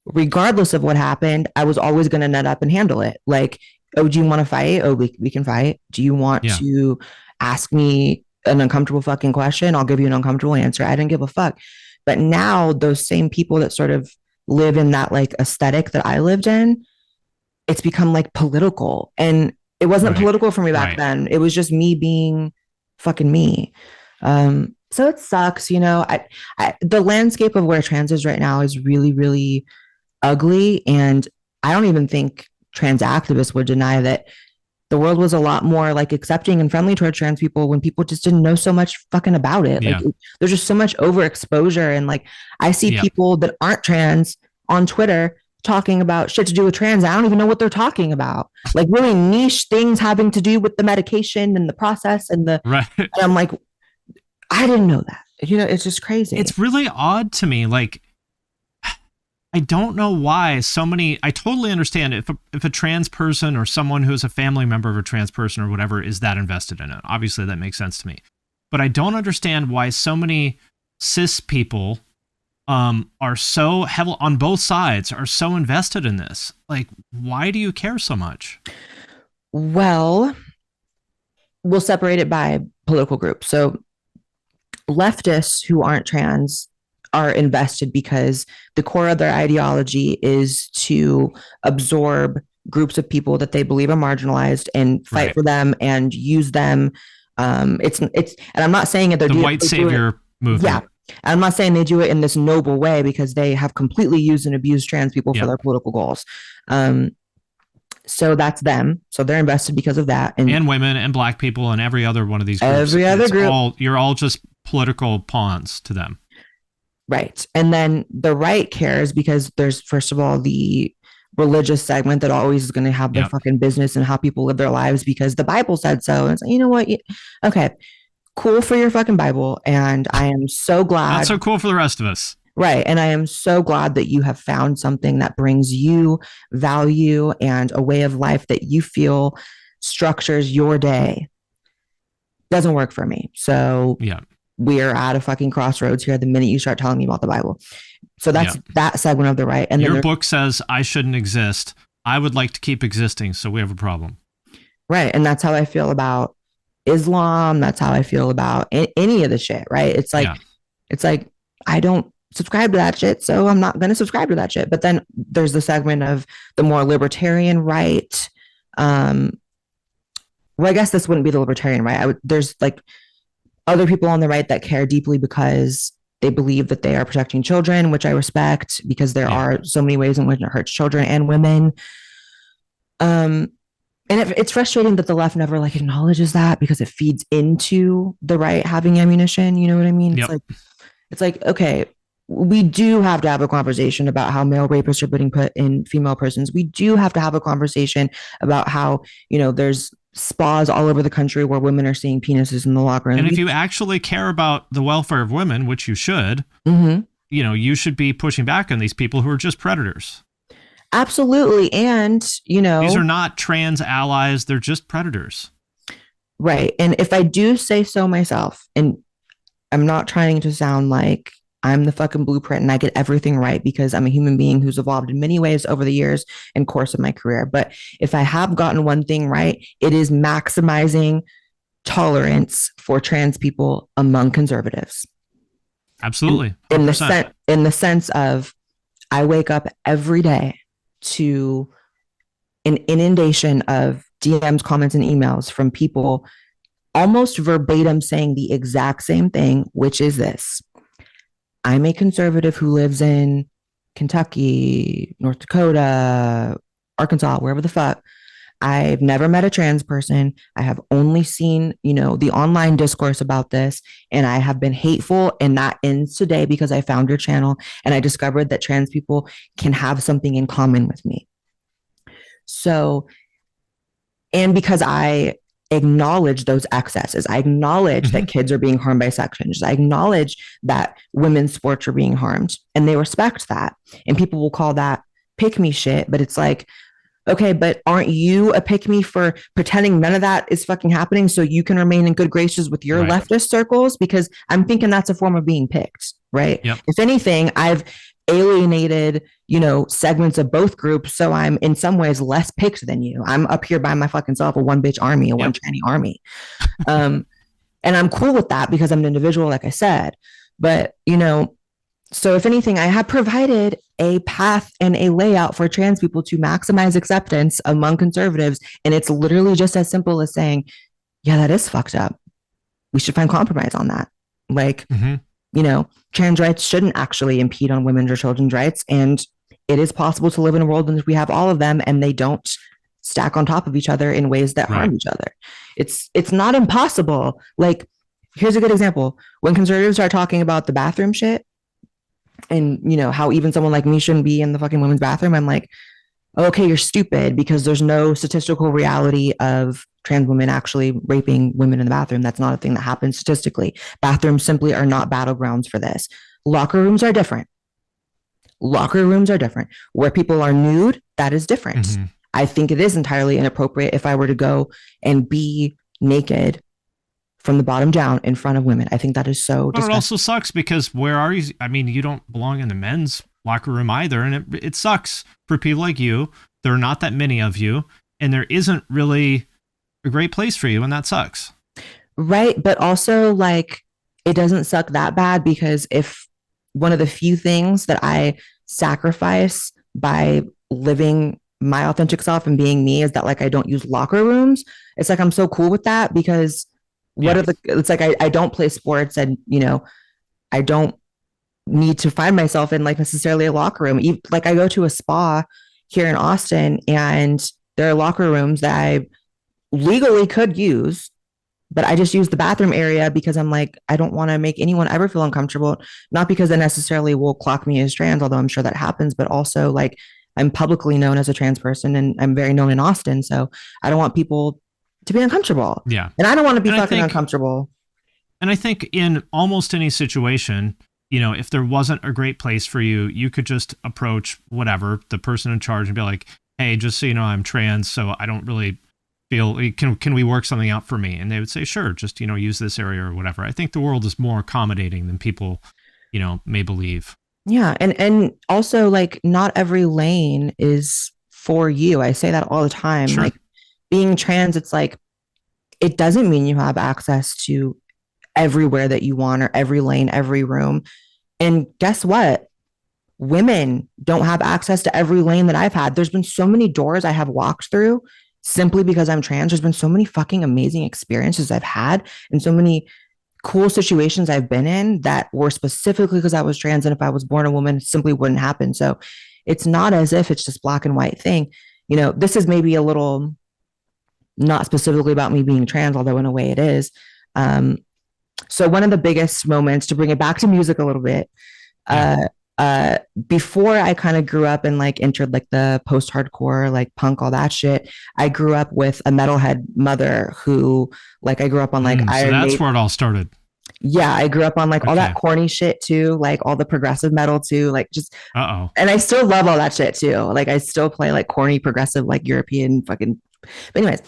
regardless of what happened, I was always going to nut up and handle it. Like, oh, do you want to fight? Oh, we can fight. Do you want to ask me an uncomfortable fucking question? I'll give you an uncomfortable answer. I didn't give a fuck. But now those same people that sort of live in that like aesthetic that I lived in, it's become like political. And it wasn't political for me back then. It was just me being fucking me. So it sucks, the landscape of where trans is right now is really, really ugly. And I don't even think trans activists would deny that the world was a lot more like accepting and friendly towards trans people when people just didn't know so much fucking about it. Like, there's just so much overexposure. And like, I see people that aren't trans on Twitter talking about shit to do with trans. I don't even know what they're talking about. Like really niche things having to do with the medication and the process and and I'm like, I didn't know that. It's just crazy. It's really odd to me. Like, I don't know why so many. I totally understand if a trans person or someone who's a family member of a trans person or whatever is that invested in it. Obviously, that makes sense to me. But I don't understand why so many cis people are so heavy on both sides, are so invested in this. Like, why do you care so much? Well, we'll separate it by political groups. So leftists who aren't trans are invested because the core of their ideology is to absorb groups of people that they believe are marginalized and fight for them and use them. It's and I'm not saying it. The white savior movement. Yeah. I'm not saying they do it in this noble way, because they have completely used and abused trans people for their political goals. So that's them. So they're invested because of that. And women and black people and every other one of these groups. Every other group. You're all just political pawns to them. Right. And then the right cares because there's, first of all, the religious segment that always is going to have their fucking business and how people live their lives because the Bible said so. And it's like, you know what? Okay, cool for your fucking Bible. And I am so glad. Not so cool for the rest of us. Right. And I am so glad that you have found something that brings you value and a way of life that you feel structures your day. Doesn't work for me. So we're at a fucking crossroads here the minute you start telling me about the Bible. So that's that segment of the right. And your book says I shouldn't exist. I would like to keep existing. So we have a problem. Right. And that's how I feel about Islam. That's how I feel about any of the shit, right? It's like, I don't subscribe to that shit, so I'm not going to subscribe to that shit. But then there's the segment of the more libertarian right. Well, I guess this wouldn't be the libertarian right. There's like other people on the right that care deeply because they believe that they are protecting children, which I respect, because there are so many ways in which it hurts children and women. And it's frustrating that the left never like acknowledges that, because it feeds into the right having ammunition. You know what I mean? Yep. It's like, okay, we do have to have a conversation about how male rapists are being put in female prisons. We do have to have a conversation about how, you know, there's spas all over the country where women are seeing penises in the locker room. And if you actually care about the welfare of women, which you should, you know, you should be pushing back on these people who are just predators. Absolutely. And, you know, these are not trans allies. They're just predators. Right. And if I do say so myself, and I'm not trying to sound like I'm the fucking blueprint and I get everything right, because I'm a human being who's evolved in many ways over the years and course of my career. But if I have gotten one thing right, it is maximizing tolerance for trans people among conservatives. Absolutely. In the sense of, I wake up every day to an inundation of DMs, comments, and emails from people almost verbatim saying the exact same thing, which is this: I'm a conservative who lives in Kentucky, North Dakota, Arkansas, wherever the fuck. I've never met a trans person. I have only seen, you know, the online discourse about this, and I have been hateful, and that ends today because I found your channel and I discovered that trans people can have something in common with me. So, and because I acknowledge those excesses, I acknowledge that kids are being harmed by sex changes, I acknowledge that women's sports are being harmed, and they respect that. And people will call that pick me shit, but it's like, okay, but aren't you a pick me for pretending none of that is fucking happening so you can remain in good graces with your leftist circles? Because I'm thinking that's a form of being picked, right? Yep. If anything, I've alienated, you know, segments of both groups, so I'm in some ways less picked than you. I'm up here by my fucking self, a one bitch army, a one tranny army. And I'm cool with that because I'm an individual, like I said. But, you know, so if anything, I have provided a path and a layout for trans people to maximize acceptance among conservatives. And it's literally just as simple as saying, yeah, that is fucked up. We should find compromise on that. Like, you know, trans rights shouldn't actually impede on women's or children's rights. And it is possible to live in a world in which we have all of them and they don't stack on top of each other in ways that harm each other. It's not impossible. Like, here's a good example. When conservatives are talking about the bathroom shit, and, you know, how even someone like me shouldn't be in the fucking women's bathroom, I'm like, okay, you're stupid, because there's no statistical reality of trans women actually raping women in the bathroom. That's not a thing that happens statistically. Bathrooms simply are not battlegrounds for this. Locker rooms are different. Where people are nude, that is different. I think it is entirely inappropriate if I were to go and be naked from the bottom down in front of women. I think that is so disgusting. But it also sucks because where are you? I mean, you don't belong in the men's locker room either. And it sucks for people like you. There are not that many of you, and there isn't really a great place for you, and that sucks. Right. But also, like, it doesn't suck that bad, because if one of the few things that I sacrifice by living my authentic self and being me is that, like, I don't use locker rooms, it's like I'm so cool with that, because it's like I don't play sports, and, you know, I don't need to find myself in like necessarily a locker room. Like, I go to a spa here in Austin, and there are locker rooms that I legally could use, but I just use the bathroom area because I'm like, I don't want to make anyone ever feel uncomfortable. Not because they necessarily will clock me as trans, although I'm sure that happens, but also, like, I'm publicly known as a trans person, and I'm very known in Austin. So I don't want people to be uncomfortable. Yeah. And I don't want to be fucking uncomfortable. And I think in almost any situation, you know, if there wasn't a great place for you, you could just approach whatever, the person in charge, and be like, hey, just so you know, I'm trans, so I don't really feel, can we work something out for me? And they would say, sure, just, you know, use this area or whatever. I think the world is more accommodating than people, you know, may believe. Yeah. And also, like, not every lane is for you. I say that all the time. Sure. Like, being trans, it's like, it doesn't mean you have access to everywhere that you want or every lane, every room. And guess what? Women don't have access to every lane that I've had. There's been so many doors I have walked through simply because I'm trans. There's been so many fucking amazing experiences I've had and so many cool situations I've been in that were specifically because I was trans. And if I was born a woman, it simply wouldn't happen. So it's not as if it's just black and white thing. You know, this is maybe a little not specifically about me being trans, although in a way it is. So one of the biggest moments, to bring it back to music a little bit, before I kind of grew up and like entered like the post-hardcore, like punk, all that shit, I grew up with a metalhead mother who, like, I grew up on like so that's where it all started. Yeah, I grew up on like all that corny shit too, like all the progressive metal too, like just and I still love all that shit too. Like I still play like corny progressive, like European fucking. But anyways,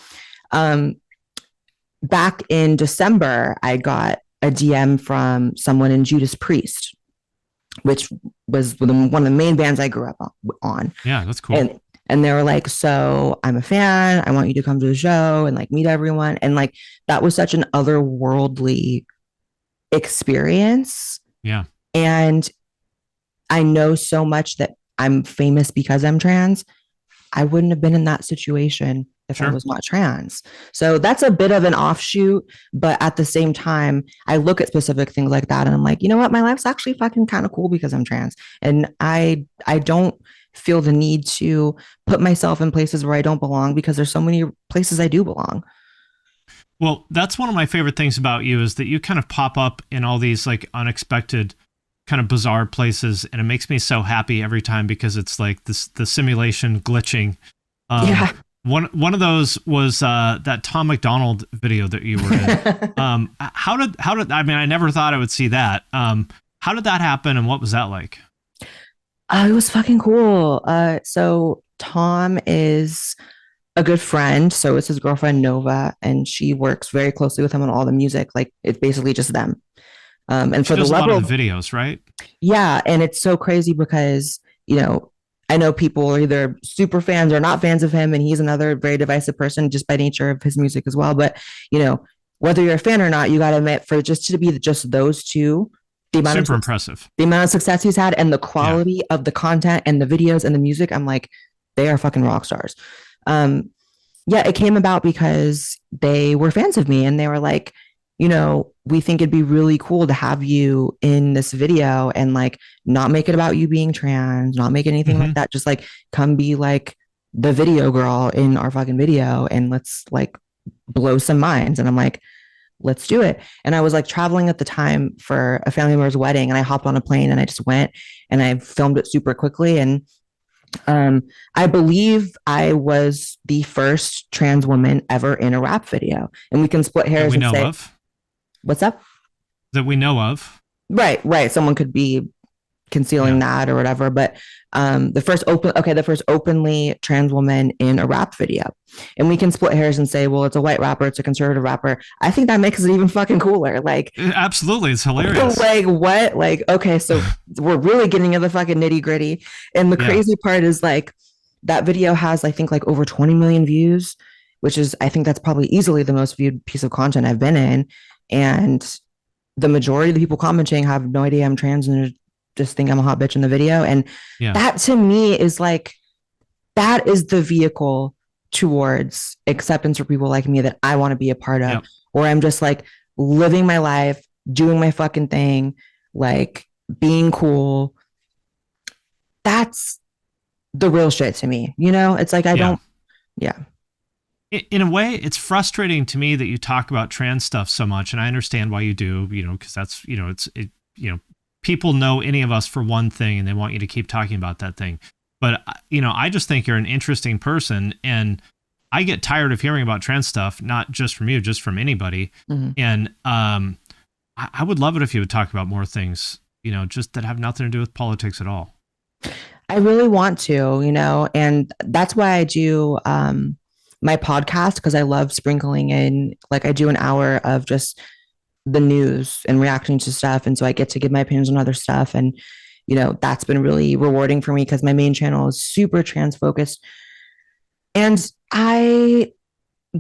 back in December, I got a DM from someone in Judas Priest, which was one of the main bands I grew up on. Yeah, that's cool. And they were like, so I'm a fan. I want you to come to the show and like meet everyone. And like, that was such an otherworldly experience. Yeah. And I know so much that I'm famous because I'm trans. I wouldn't have been in that situation if I was not trans. So that's a bit of an offshoot, but at the same time, I look at specific things like that and I'm like, you know what? My life's actually fucking kind of cool because I'm trans. And I don't feel the need to put myself in places where I don't belong because there's so many places I do belong. Well, that's one of my favorite things about you is that you kind of pop up in all these like unexpected kind of bizarre places. And it makes me so happy every time because it's like the simulation glitching. Yeah. One of those was that Tom MacDonald video that you were in. How did I mean, I never thought I would see that. How did that happen and what was that like? It was fucking cool. So Tom is a good friend. So is his girlfriend Nova, and she works very closely with him on all the music. Like it's basically just them. And she for does the level a lot of the videos, right? Yeah, and it's so crazy because I know people are either super fans or not fans of him, and he's another very divisive person just by nature of his music as well. But whether you're a fan or not, you got to admit, for just to be just those two, the amount of success he's had and the quality of the content and the videos and the music, I'm like, they are fucking rock stars. It came about because they were fans of me and they were like, we think it'd be really cool to have you in this video and like not make it about you being trans, not make anything like that. Just like come be like the video girl in our fucking video and let's like blow some minds. And I'm like, let's do it. And I was like traveling at the time for a family member's wedding and I hopped on a plane and I just went and I filmed it super quickly. And I believe I was the first trans woman ever in a rap video. And we can split hairs and say, what's up? That we know of. Right. Someone could be concealing that or whatever. But the first openly trans woman in a rap video. And we can split hairs and say, well, it's a white rapper, it's a conservative rapper. I think that makes it even fucking cooler. Like, absolutely, it's hilarious. Like, what? Like, okay, so we're really getting into the fucking nitty gritty. And the crazy part is like that video has, I think, like over 20 million views, which is, I think that's probably easily the most viewed piece of content I've been in. And the majority of the people commenting have no idea I'm trans and just think I'm a hot bitch in the video. And that to me is like, that is the vehicle towards acceptance for people like me that I want to be a part of, where I'm just like living my life, doing my fucking thing, like being cool. That's the real shit to me. It's like, I don't. In a way, it's frustrating to me that you talk about trans stuff so much, and I understand why you do, because that's, people know any of us for one thing and they want you to keep talking about that thing. But, I just think you're an interesting person, and I get tired of hearing about trans stuff, not just from you, just from anybody. And I would love it if you would talk about more things, just that have nothing to do with politics at all. I really want to, and that's why I do my podcast, because I love sprinkling in, like I do an hour of just the news and reacting to stuff. And so I get to give my opinions on other stuff. And, that's been really rewarding for me because my main channel is super trans focused. And I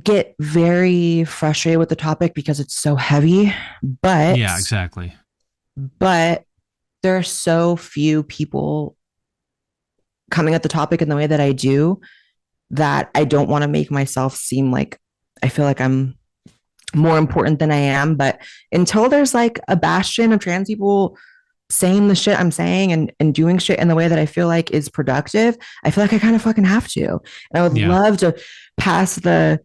get very frustrated with the topic because it's so heavy. But yeah, exactly. But there are so few people coming at the topic in the way that I do that I don't want to make myself seem like I feel like I'm more important than I am. But until there's like a bastion of trans people saying the shit I'm saying and doing shit in the way that I feel like is productive, I feel like I kind of fucking have to. And I would love to pass the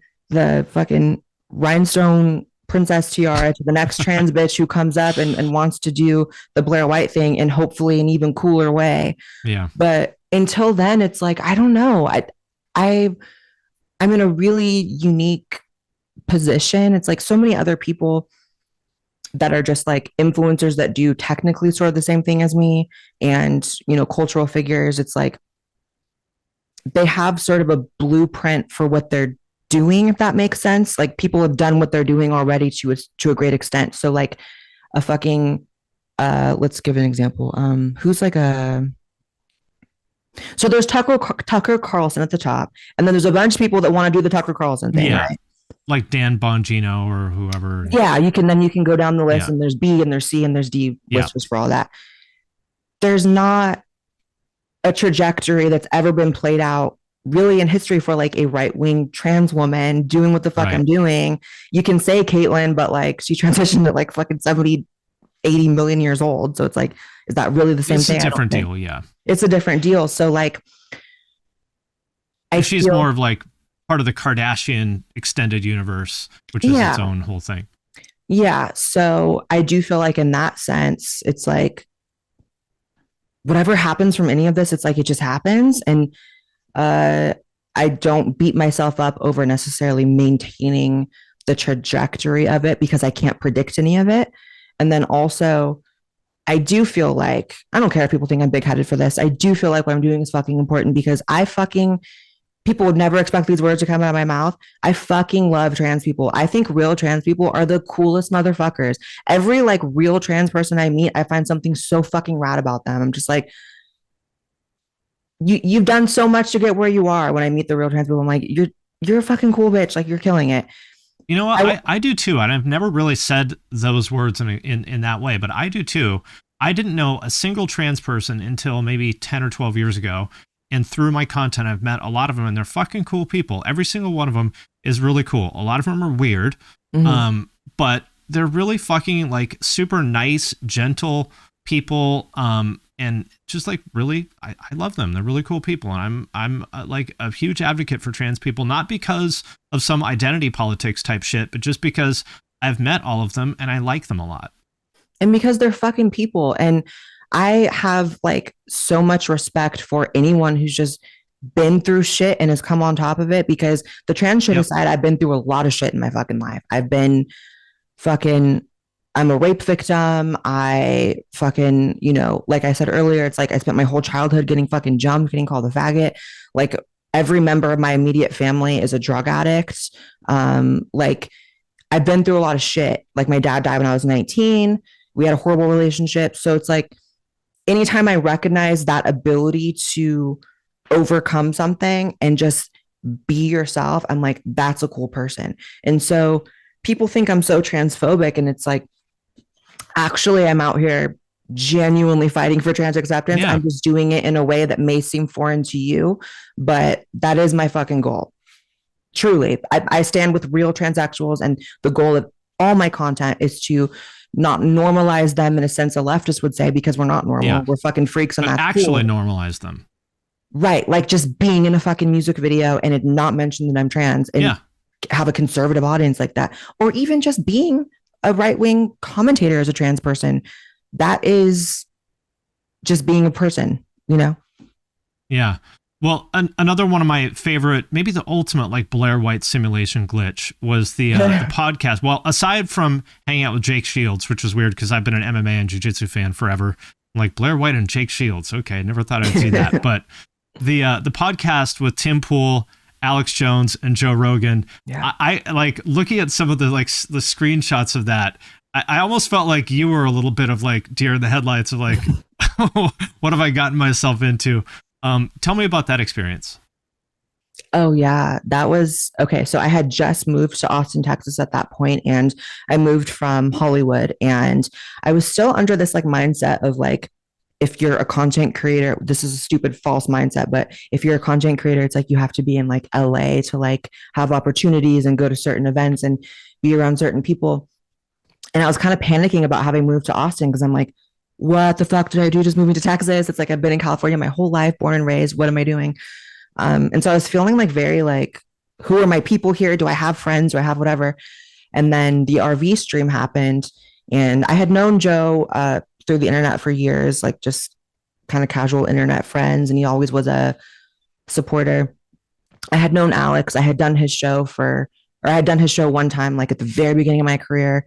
fucking rhinestone princess tiara to the next trans bitch who comes up and wants to do the Blaire White thing in hopefully an even cooler way. Yeah. But until then, it's like, I don't know. I'm in a really unique position. It's like so many other people that are just like influencers that do technically sort of the same thing as me, and, you know, cultural figures. It's like they have sort of a blueprint for what they're doing, if that makes sense. Like people have done what they're doing already to a great extent. So like a fucking let's give an example. Who's like a So there's Tucker Carlson at the top, and then there's a bunch of people that want to do the Tucker Carlson thing. Yeah. Right? Like Dan Bongino or whoever. Yeah, you can go down the list, and there's B and there's C and there's D listers for all that. There's not a trajectory that's ever been played out really in history for like a right-wing trans woman doing what the fuck I'm doing. You can say Caitlyn, but like she transitioned at like fucking 70, 80 million years old. So it's like, is that really the same thing? It's a different deal. Yeah. It's a different deal. So like, she's more of like part of the Kardashian extended universe, which is its own whole thing. Yeah. So I do feel like in that sense, it's like whatever happens from any of this, it's like it just happens. And I don't beat myself up over necessarily maintaining the trajectory of it because I can't predict any of it. And then also, I do feel like, I don't care if people think I'm big-headed for this. I do feel like what I'm doing is fucking important because people would never expect these words to come out of my mouth. I fucking love trans people. I think real trans people are the coolest motherfuckers. Every like real trans person I meet, I find something so fucking rad about them. I'm just like, you've done so much to get where you are. When I meet the real trans people, I'm like, you're a fucking cool bitch. Like you're killing it. You know what? I do too. And I've never really said those words in that way, but I do too. I didn't know a single trans person until maybe 10 or 12 years ago. And through my content, I've met a lot of them, and they're fucking cool people. Every single one of them is really cool. A lot of them are weird, but they're really fucking like super nice, gentle people. And just like really, I love them. They're really cool people. And I'm like a huge advocate for trans people, not because of some identity politics type shit, but just because I've met all of them and I like them a lot. And because they're fucking people. And I have like so much respect for anyone who's just been through shit and has come on top of it, because the trans shit aside, I've been through a lot of shit in my fucking life. I'm a rape victim. I fucking, you know, like I said earlier, it's like I spent my whole childhood getting fucking jumped, getting called a faggot. Like every member of my immediate family is a drug addict. Like I've been through a lot of shit. Like my dad died when I was 19. We had a horrible relationship. So it's like, anytime I recognize that ability to overcome something and just be yourself, I'm like, that's a cool person. And so people think I'm so transphobic, and it's like, actually, I'm out here genuinely fighting for trans acceptance. I'm just doing it in a way that may seem foreign to you, but that is my fucking goal. Truly, I stand with real transsexuals, and the goal of all my content is to not normalize them in a sense a leftist would say, because we're not normal. We're fucking freaks, and that's actually cool. Normalize them. Right. Like just being in a fucking music video and it not mention that I'm trans and have a conservative audience like that. Or even just being a right-wing commentator as a trans person. That is just being a person, you know? Yeah. Well, another one of my favorite, maybe the ultimate like Blaire White simulation glitch was the podcast. Well, aside from hanging out with Jake Shields, which was weird because I've been an MMA and jiu-jitsu fan forever. I'm like Blaire White and Jake Shields. Okay, never thought I'd see that. But the podcast with Tim Pool, Alex Jones, and Joe Rogan. Yeah. I like looking at some of the like the screenshots of that. I almost felt like you were a little bit of like deer in the headlights of like, what have I gotten myself into? Tell me about that experience. Oh yeah, that was okay. So I had just moved to Austin, Texas at that point, and I moved from Hollywood, and I was still under this like mindset of like, if you're a content creator, this is a stupid false mindset, but if you're a content creator, it's like you have to be in like LA to like have opportunities and go to certain events and be around certain people. And I was kind of panicking about having moved to Austin because I'm like, what the fuck did I do just moving to Texas? It's like I've been in California my whole life, born and raised. What am I doing? And so I was feeling like very like, who are my people here? Do I have friends? Do I have whatever? And then the RV stream happened, and I had known Joe through the internet for years, like just kind of casual internet friends, and he always was a supporter. I had known Alex. I had done his show I had done his show one time, like at the very beginning of my career,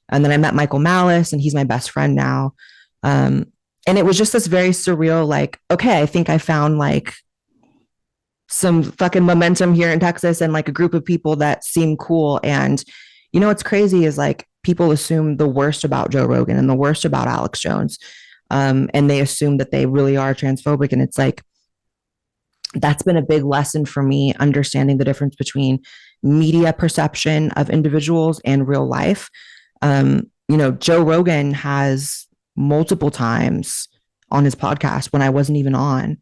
and then I met Michael Malice, and he's my best friend now. And it was just this very surreal, like, okay, I think I found like some fucking momentum here in Texas and like a group of people that seem cool. And you know what's crazy is like people assume the worst about Joe Rogan and the worst about Alex Jones. And they assume that they really are transphobic. And it's like, that's been a big lesson for me, understanding the difference between media perception of individuals and real life. You know, Joe Rogan has multiple times on his podcast when I wasn't even on,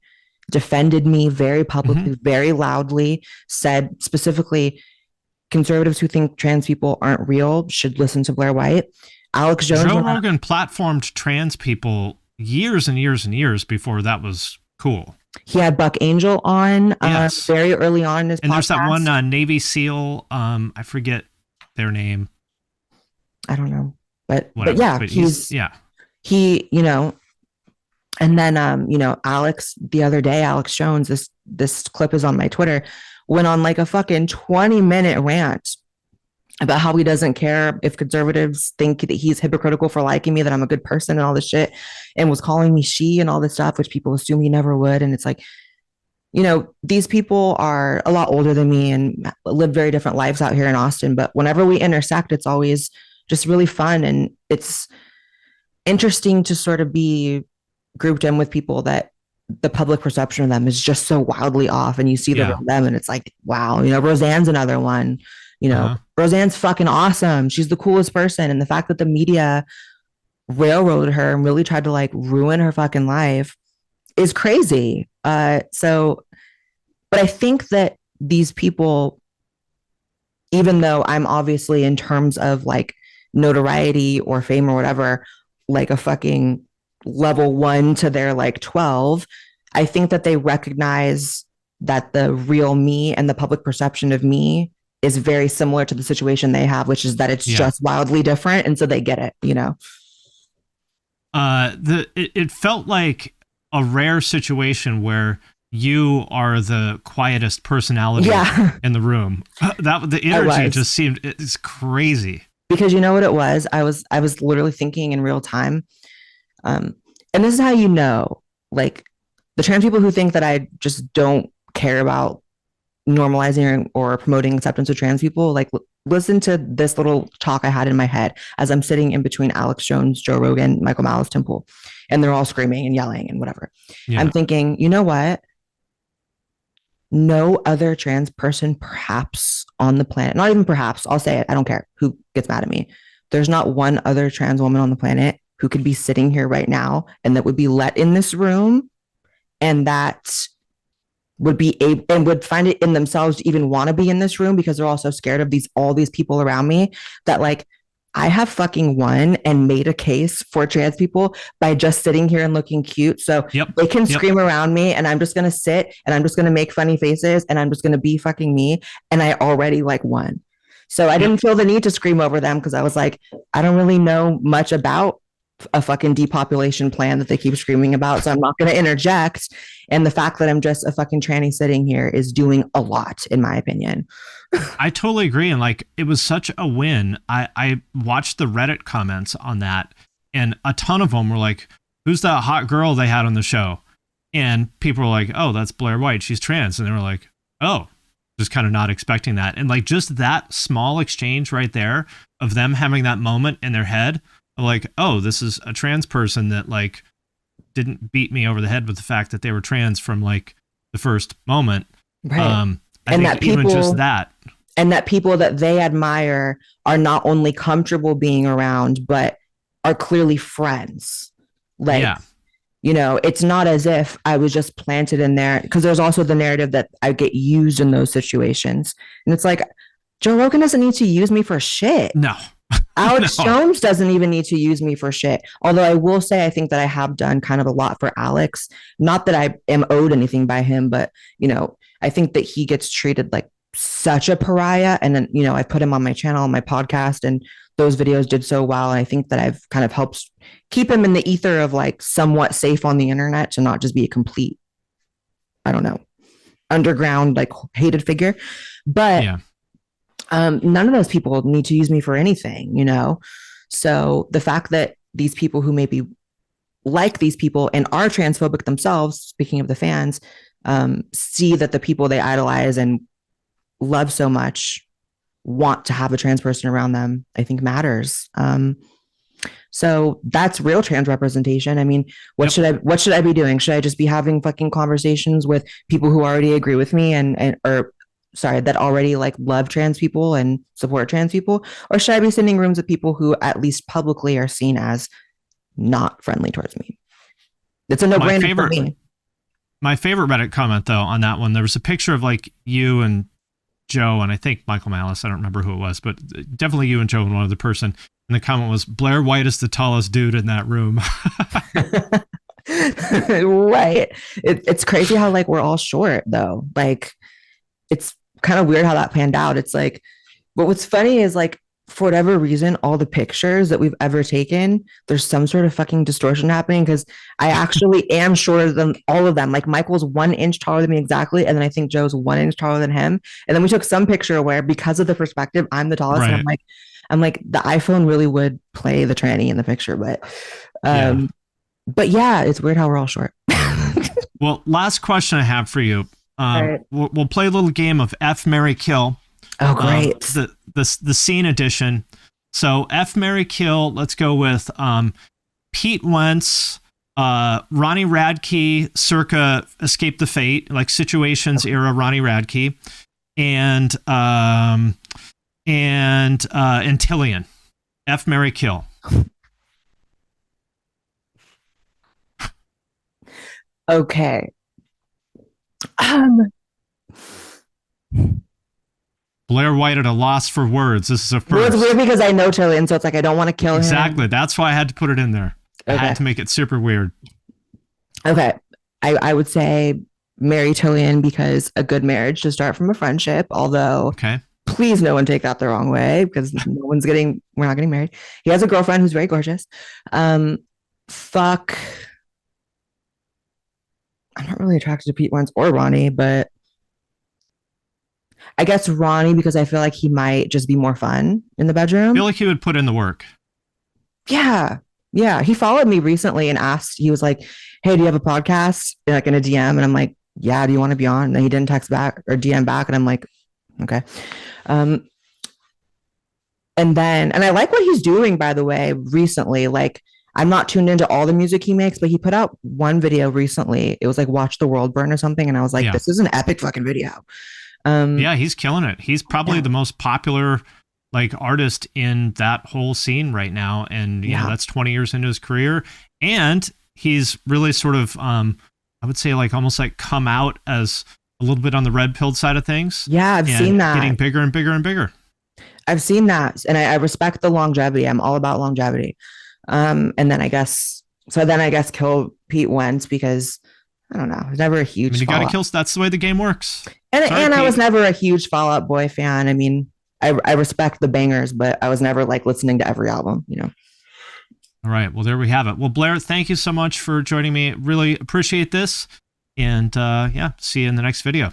defended me very publicly, very loudly, said specifically, conservatives who think trans people aren't real should listen to Blaire White. Alex Jones. Joe Rogan platformed trans people years and years and years before that was cool. He had Buck Angel on very early on in his and podcast. There's that one Navy SEAL, I forget their name. I don't know. But yeah, but he, you know, and then, you know, Alex, the other day, Alex Jones, this clip is on my Twitter, went on like a fucking 20-minute rant about how he doesn't care if conservatives think that he's hypocritical for liking me, that I'm a good person and all this shit, and was calling me she and all this stuff, which people assume he never would. And it's like, you know, these people are a lot older than me and live very different lives out here in Austin. But whenever we intersect, it's always just really fun. And it's interesting to sort of be grouped in with people that the public perception of them is just so wildly off, and you see them and it's like, wow, you know, Roseanne's another one, you know, Roseanne's fucking awesome. She's the coolest person. And the fact that the media railroaded her and really tried to like ruin her fucking life is crazy. But I think that these people, even though I'm obviously in terms of like notoriety or fame or whatever, like a fucking level 1 to their like 12, I think that they recognize that the real me and the public perception of me is very similar to the situation they have, which is that it's just wildly different. And so they get it, you know? It felt like a rare situation where you are the quietest personality in the room. The energy just seemed, it's crazy. Because you know what it was? I was literally thinking in real time. And this is how you know, like the trans people who think that I just don't care about normalizing or promoting acceptance of trans people, like listen to this little talk I had in my head as I'm sitting in between Alex Jones, Joe Rogan, Michael Malice Temple, and they're all screaming and yelling and whatever. Yeah. I'm thinking, you know what? No other trans person perhaps on the planet, not even perhaps, I'll say it, I don't care who gets mad at me. There's not one other trans woman on the planet who could be sitting here right now and that would be let in this room and that would be able and would find it in themselves to even want to be in this room because they're all so scared of all these people around me that like I have fucking won and made a case for trans people by just sitting here and looking cute. So they can scream around me and I'm just going to sit and I'm just going to make funny faces and I'm just going to be fucking me. And I already like won. So I didn't feel the need to scream over them because I was like, I don't really know much about a fucking depopulation plan that they keep screaming about. So I'm not going to interject. And the fact that I'm just a fucking tranny sitting here is doing a lot, in my opinion. I totally agree. And like, it was such a win. I watched the Reddit comments on that and a ton of them were like, who's that hot girl they had on the show? And people were like, oh, that's Blaire White. She's trans. And they were like, oh, just kind of not expecting that. And like, just that small exchange right there of them having that moment in their head of like, oh, this is a trans person that like didn't beat me over the head with the fact that they were trans from like the first moment. Right. I and think that even people just that. and that people that they admire are not only comfortable being around, but are clearly friends. Like, Yeah. you know, it's not as if I was just planted in there, because there's also the narrative that I get used in those situations. And it's like, Joe Rogan doesn't need to use me for shit. No. Alex No. Jones doesn't even need to use me for shit. Although I will say, I think that I have done kind of a lot for Alex. Not that I am owed anything by him, but, you know, I think that he gets treated like such a pariah. And then, you know, I put him on my channel, on my podcast, and those videos did so well. And I think that I've kind of helped keep him in the ether of like somewhat safe on the internet, to not just be a complete, I don't know, underground, like hated figure. But Yeah. none of those people need to use me for anything, you know? So the fact that these people who maybe like these people and are transphobic themselves, speaking of the fans, see that the people they idolize and love so much want to have a trans person around them, I think matters. So that's real trans representation. I mean, what should I be doing? Should I just be having fucking conversations with people who already agree with me that already like love trans people and support trans people? Or should I be sitting in rooms with people who at least publicly are seen as not friendly towards me? It's a no-brainer for me. My favorite Reddit comment though on that one, there was a picture of like you and Joe, and I think Michael Malice, I don't remember who it was, but definitely you and Joe and one other person. And the comment was, Blaire White is the tallest dude in that room. Right. It's crazy how like we're all short though. Like, it's kind of weird how that panned out. It's like, but what's funny is like, for whatever reason, all the pictures that we've ever taken, there's some sort of fucking distortion happening, because I actually am shorter than all of them. Like Michael's 1 inch taller than me exactly. And then I think Joe's 1 inch taller than him. And then we took some picture where, because of the perspective, I'm the tallest. Right. And I'm like, the iPhone really would play the tranny in the picture. But yeah, it's weird how we're all short. Well, last question I have for you. Right. We'll play a little game of F, Marry, Kill. Oh, great. The scene edition. So F, Marry, Kill. Let's go with Pete Wentz, Ronnie Radke, circa Escape the Fate, like Situations era Ronnie Radke, and Tillian. F, Marry, Kill. Okay. Blaire White at a loss for words. This is a first. Well, it's weird because I know Tillian, so it's like I don't want to kill him. Exactly. That's why I had to put it in there. I had to make it super weird. Okay. I would say marry Tillian, because a good marriage should start from a friendship. Although, please no one take that the wrong way, because we're not getting married. He has a girlfriend who's very gorgeous. Fuck. I'm not really attracted to Pete Wentz or Ronnie, but I guess Ronnie, because I feel like he might just be more fun in the bedroom. I feel like he would put in the work. Yeah. Yeah. He followed me recently and asked, he was like, hey, do you have a podcast? Like in a DM. And I'm like, yeah, do you want to be on? And he didn't text back or DM back. And I'm like, okay. And I like what he's doing, by the way, recently. Like, I'm not tuned into all the music he makes, but he put out one video recently. It was like Watch the World Burn or something. And I was like, this is an epic fucking video. Yeah, he's killing it. He's probably the most popular like artist in that whole scene right now. And you know, that's 20 years into his career. And he's really sort of, I would say like almost like come out as a little bit on the red pilled side of things. Yeah, I've seen that. Getting bigger and bigger and bigger. I've seen that. And I respect the longevity. I'm all about longevity. And then I guess kill Pete Wentz, because I don't know. I was never a huge. I mean, you got to kill. That's the way the game works. And I was never a huge Fall Out Boy fan. I mean, I respect the bangers, but I was never like listening to every album, you know. All right. Well, there we have it. Well, Blaire, thank you so much for joining me. Really appreciate this. And see you in the next video.